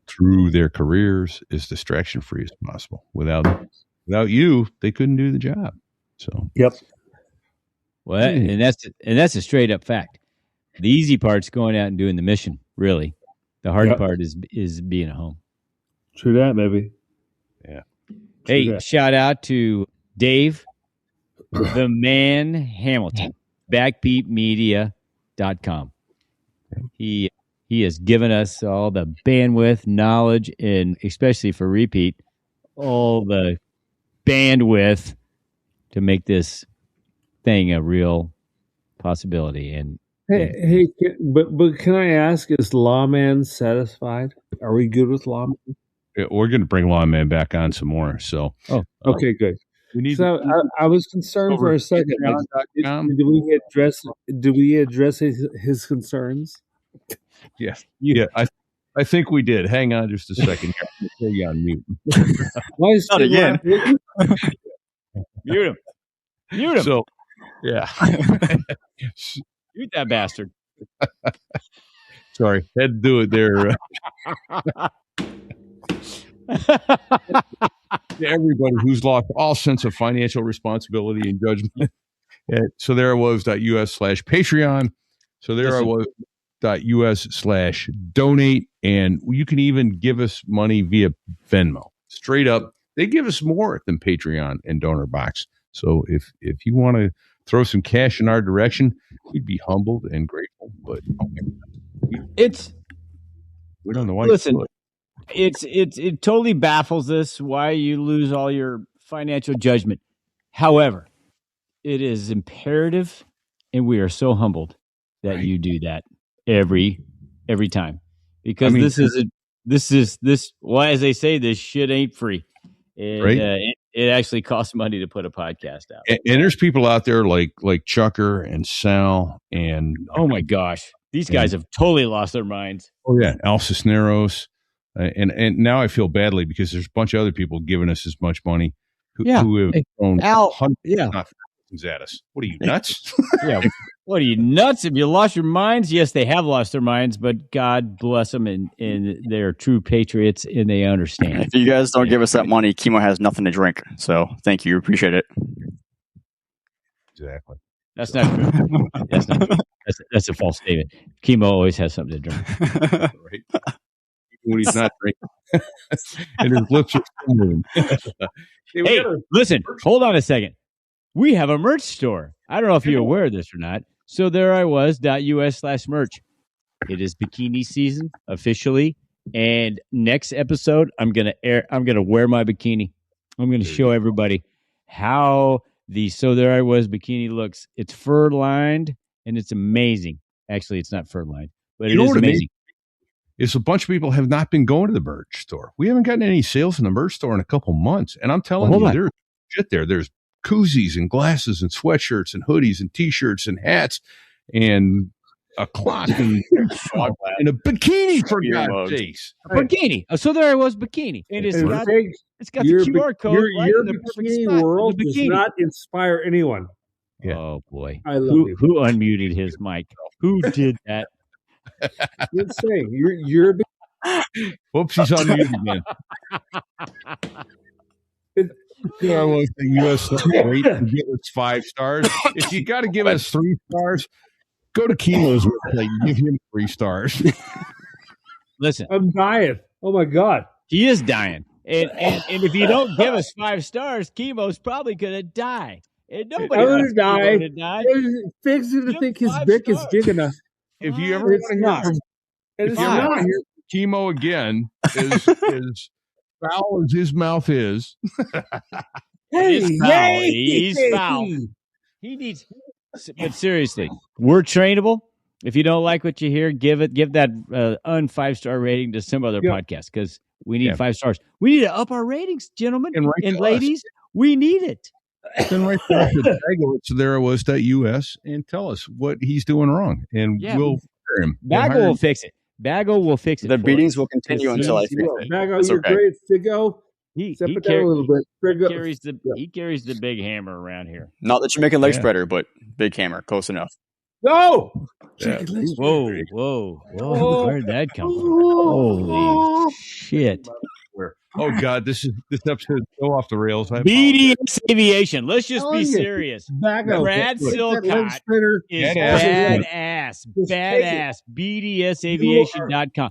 through their careers as distraction-free as possible. Without you, they couldn't do the job. So, yep. Well, and that's a straight up fact. The easy part's going out and doing the mission. Really, the hard part is being at home. True that, baby. Yeah. Hey, shout out to Dave, the man Hamilton, backpeepmedia.com. He has given us all the bandwidth, knowledge, and especially for Repeat, all the bandwidth to make this thing a real possibility. And but can I ask, is Lawman satisfied? Are we good with Lawman? Yeah, we're going to bring Lawman back on some more. So, okay, good. I was concerned for a second. Do we address his concerns? Yeah. I think we did. Hang on just a second. You're on mute. Why is not again? Mute him. So, yeah. Mute that bastard. Sorry, had to do it there. Everybody who's lost all sense of financial responsibility and judgment. So there I was.us/Patreon. So there I was.us/donate. And you can even give us money via Venmo. Straight up, they give us more than Patreon and Donor Box. So if you want to throw some cash in our direction, we'd be humbled and grateful. But we don't know why. Listen, it totally baffles us why you lose all your financial judgment. However, it is imperative, and we are so humbled that you do that every time, because this is why, as they say, this shit ain't free. It actually costs money to put a podcast out. And there's people out there like Chucker and Sal and oh my gosh, these guys have totally lost their minds. Oh yeah, Al Cisneros, and now I feel badly because there's a bunch of other people giving us as much money who have thrown hundreds at us. What are you, nuts? Yeah. What are you, nuts? Have you lost your minds? Yes, they have lost their minds, but God bless them, and they're true patriots, and they understand. If you guys don't give us that money, Kemo has nothing to drink. So thank you. Appreciate it. Exactly. That's not true. That's not true. That's a false statement. Kemo always has something to drink. Right. When he's not drinking. And his lips are moving. Hey, listen, hold on a second. We have a merch store. I don't know if you're aware of this or not. So there I was.us/merch. It is bikini season officially. And next episode, I'm gonna wear my bikini. I'm gonna show everybody how the So There I Was bikini looks. It's fur lined and it's amazing. Actually, it's not fur lined, but it is amazing. Is a bunch of people have not been going to the merch store. We haven't gotten any sales in the merch store in a couple months. And I'm telling you, there's shit there. There's koozies and glasses and sweatshirts and hoodies and t-shirts and hats and a clock and a bikini, for God's sakes. A bikini. So there I was, bikini. And it's got the QR code. Your bikini world does not inspire anyone. Yeah. Oh boy. I love you. Who unmuted his mic? Who did that? You're saying your Whoops, he's on mute again. I want the U.S. rate to give us 5 stars. If you got to give us 3 stars, go to Kemo's website and give him 3 stars. Listen, I'm dying. Oh my God. he is dying. And if you don't give us 5 stars, Kemo's probably going to die. And nobody I'm going wants to die. Kemo to die. Figs going to Give think his 5 dick is stars. big enough. If you ever It's want to hear not. from, It's if you ever not. want to hear Kemo again, as foul as his mouth is, He's foul. He's foul. He needs. But seriously, we're trainable. If you don't like what you hear, give that 5-star rating to some other podcast because we need 5 stars. We need to up our ratings, gentlemen and ladies. We need it. Then right there to Bagel.us and tell us what he's doing wrong, and we'll fire him. Bagel will fix it. Bagel will fix it. The beatings will continue until I fix it. Bagel, you're great. Figo. He Step it down a little bit. he carries the big hammer around here. Not the Jamaican leg spreader, but big hammer, close enough. No. Yeah. Whoa. Where'd that come from? Holy shit. Oh God, this episode is so off the rails. BDS Aviation. Let's just be serious. Bagel. Brad Silcott is badass. BDSaviation.com.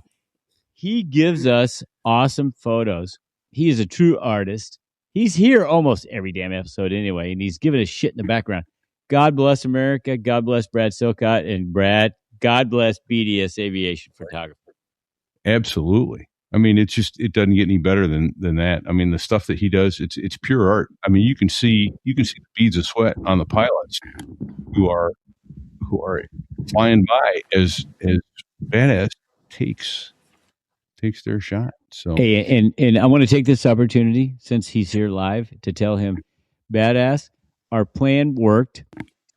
He gives us awesome photos. He is a true artist. He's here almost every damn episode anyway, and he's giving us shit in the background. God bless America. God bless Brad Silcott. And Brad, God bless BDS Aviation Photography. Absolutely. I mean, it doesn't get any better than that. I mean, the stuff that he does, it's pure art. I mean, you can see the beads of sweat on the pilots who are flying by as badass takes their shot. So hey, and I want to take this opportunity since he's here live to tell him, badass, our plan worked.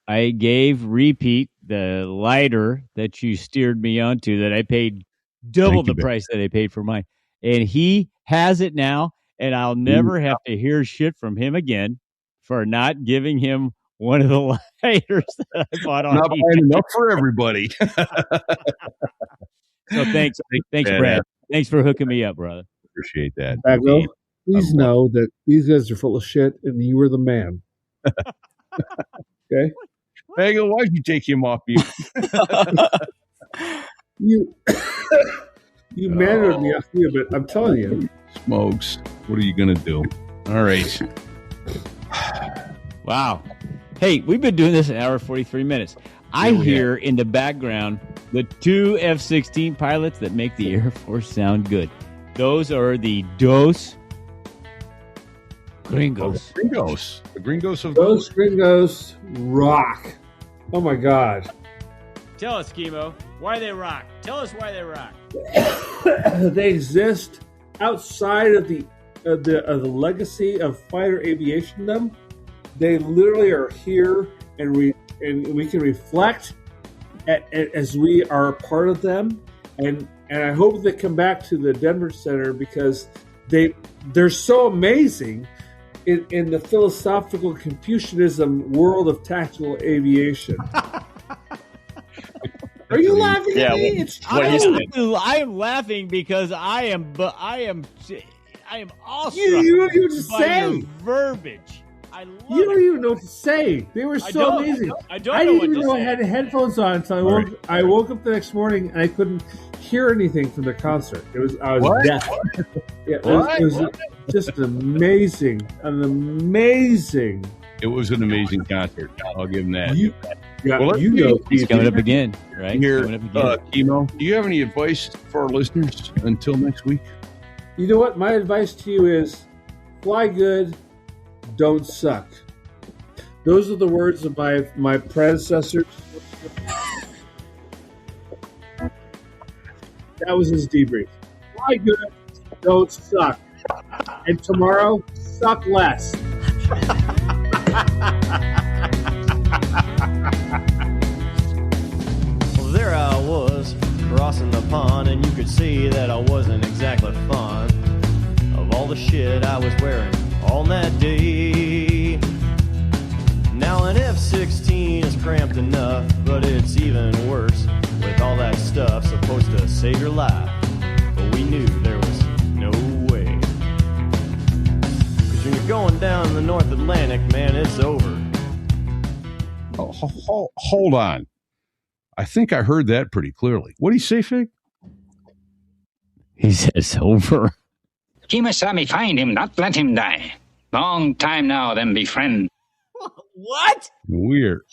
I gave Repeat the lighter that you steered me onto that I paid double the price that I paid for mine. And he has it now, and I'll never have to hear shit from him again for not giving him one of the lighters that I bought on not buying enough for everybody. So thanks Brad. Thanks for hooking me up, brother. Appreciate that. Bagel, please know that these guys are full of shit, and you were the man. Okay? Bagel, why'd you take him off mute? You mannered me off you, but I'm telling you. Smokes. What are you going to do? All right. Wow. Hey, we've been doing this an hour 43 minutes. I hear in the background the 2 F-16 pilots that make the Air Force sound good. Those are the Dos Gringos. The Gringos of those Gringos rock. Oh my God. Tell us, Kemo, why they rock. Tell us why they rock. They exist outside of the legacy of fighter aviation. They literally are here, and we can reflect as we are a part of them. And I hope they come back to the Denver Center because they're so amazing in the philosophical Confucianism world of tactical aviation. Are you laughing at me? I am laughing because I am awestruck you just by say your verbiage. I love you don't even know what to say. They were so amazing. I didn't even know I had headphones on until I woke up the next morning and I couldn't hear anything from the concert. I was deaf. Yeah, it was just amazing. It was an amazing concert. I'll give him that. He's coming up again, right? Here, Kemo, do you have any advice for our listeners until next week? You know what? My advice to you is fly good, don't suck. Those are the words of my predecessors. That was his debrief. Fly good, don't suck. And tomorrow, suck less. Well, there I was, crossing the pond, and you could see that I wasn't exactly fond of all the shit I was wearing on that day. Now an F-16 is cramped enough, but it's even worse with all that stuff supposed to save your life. But we down in the North Atlantic, man, it's over. Hold on. I think I heard that pretty clearly. What do you say, Fig? He says over. Kemo saw me find him, not let him die. Long time now, them be friends. What? Weird.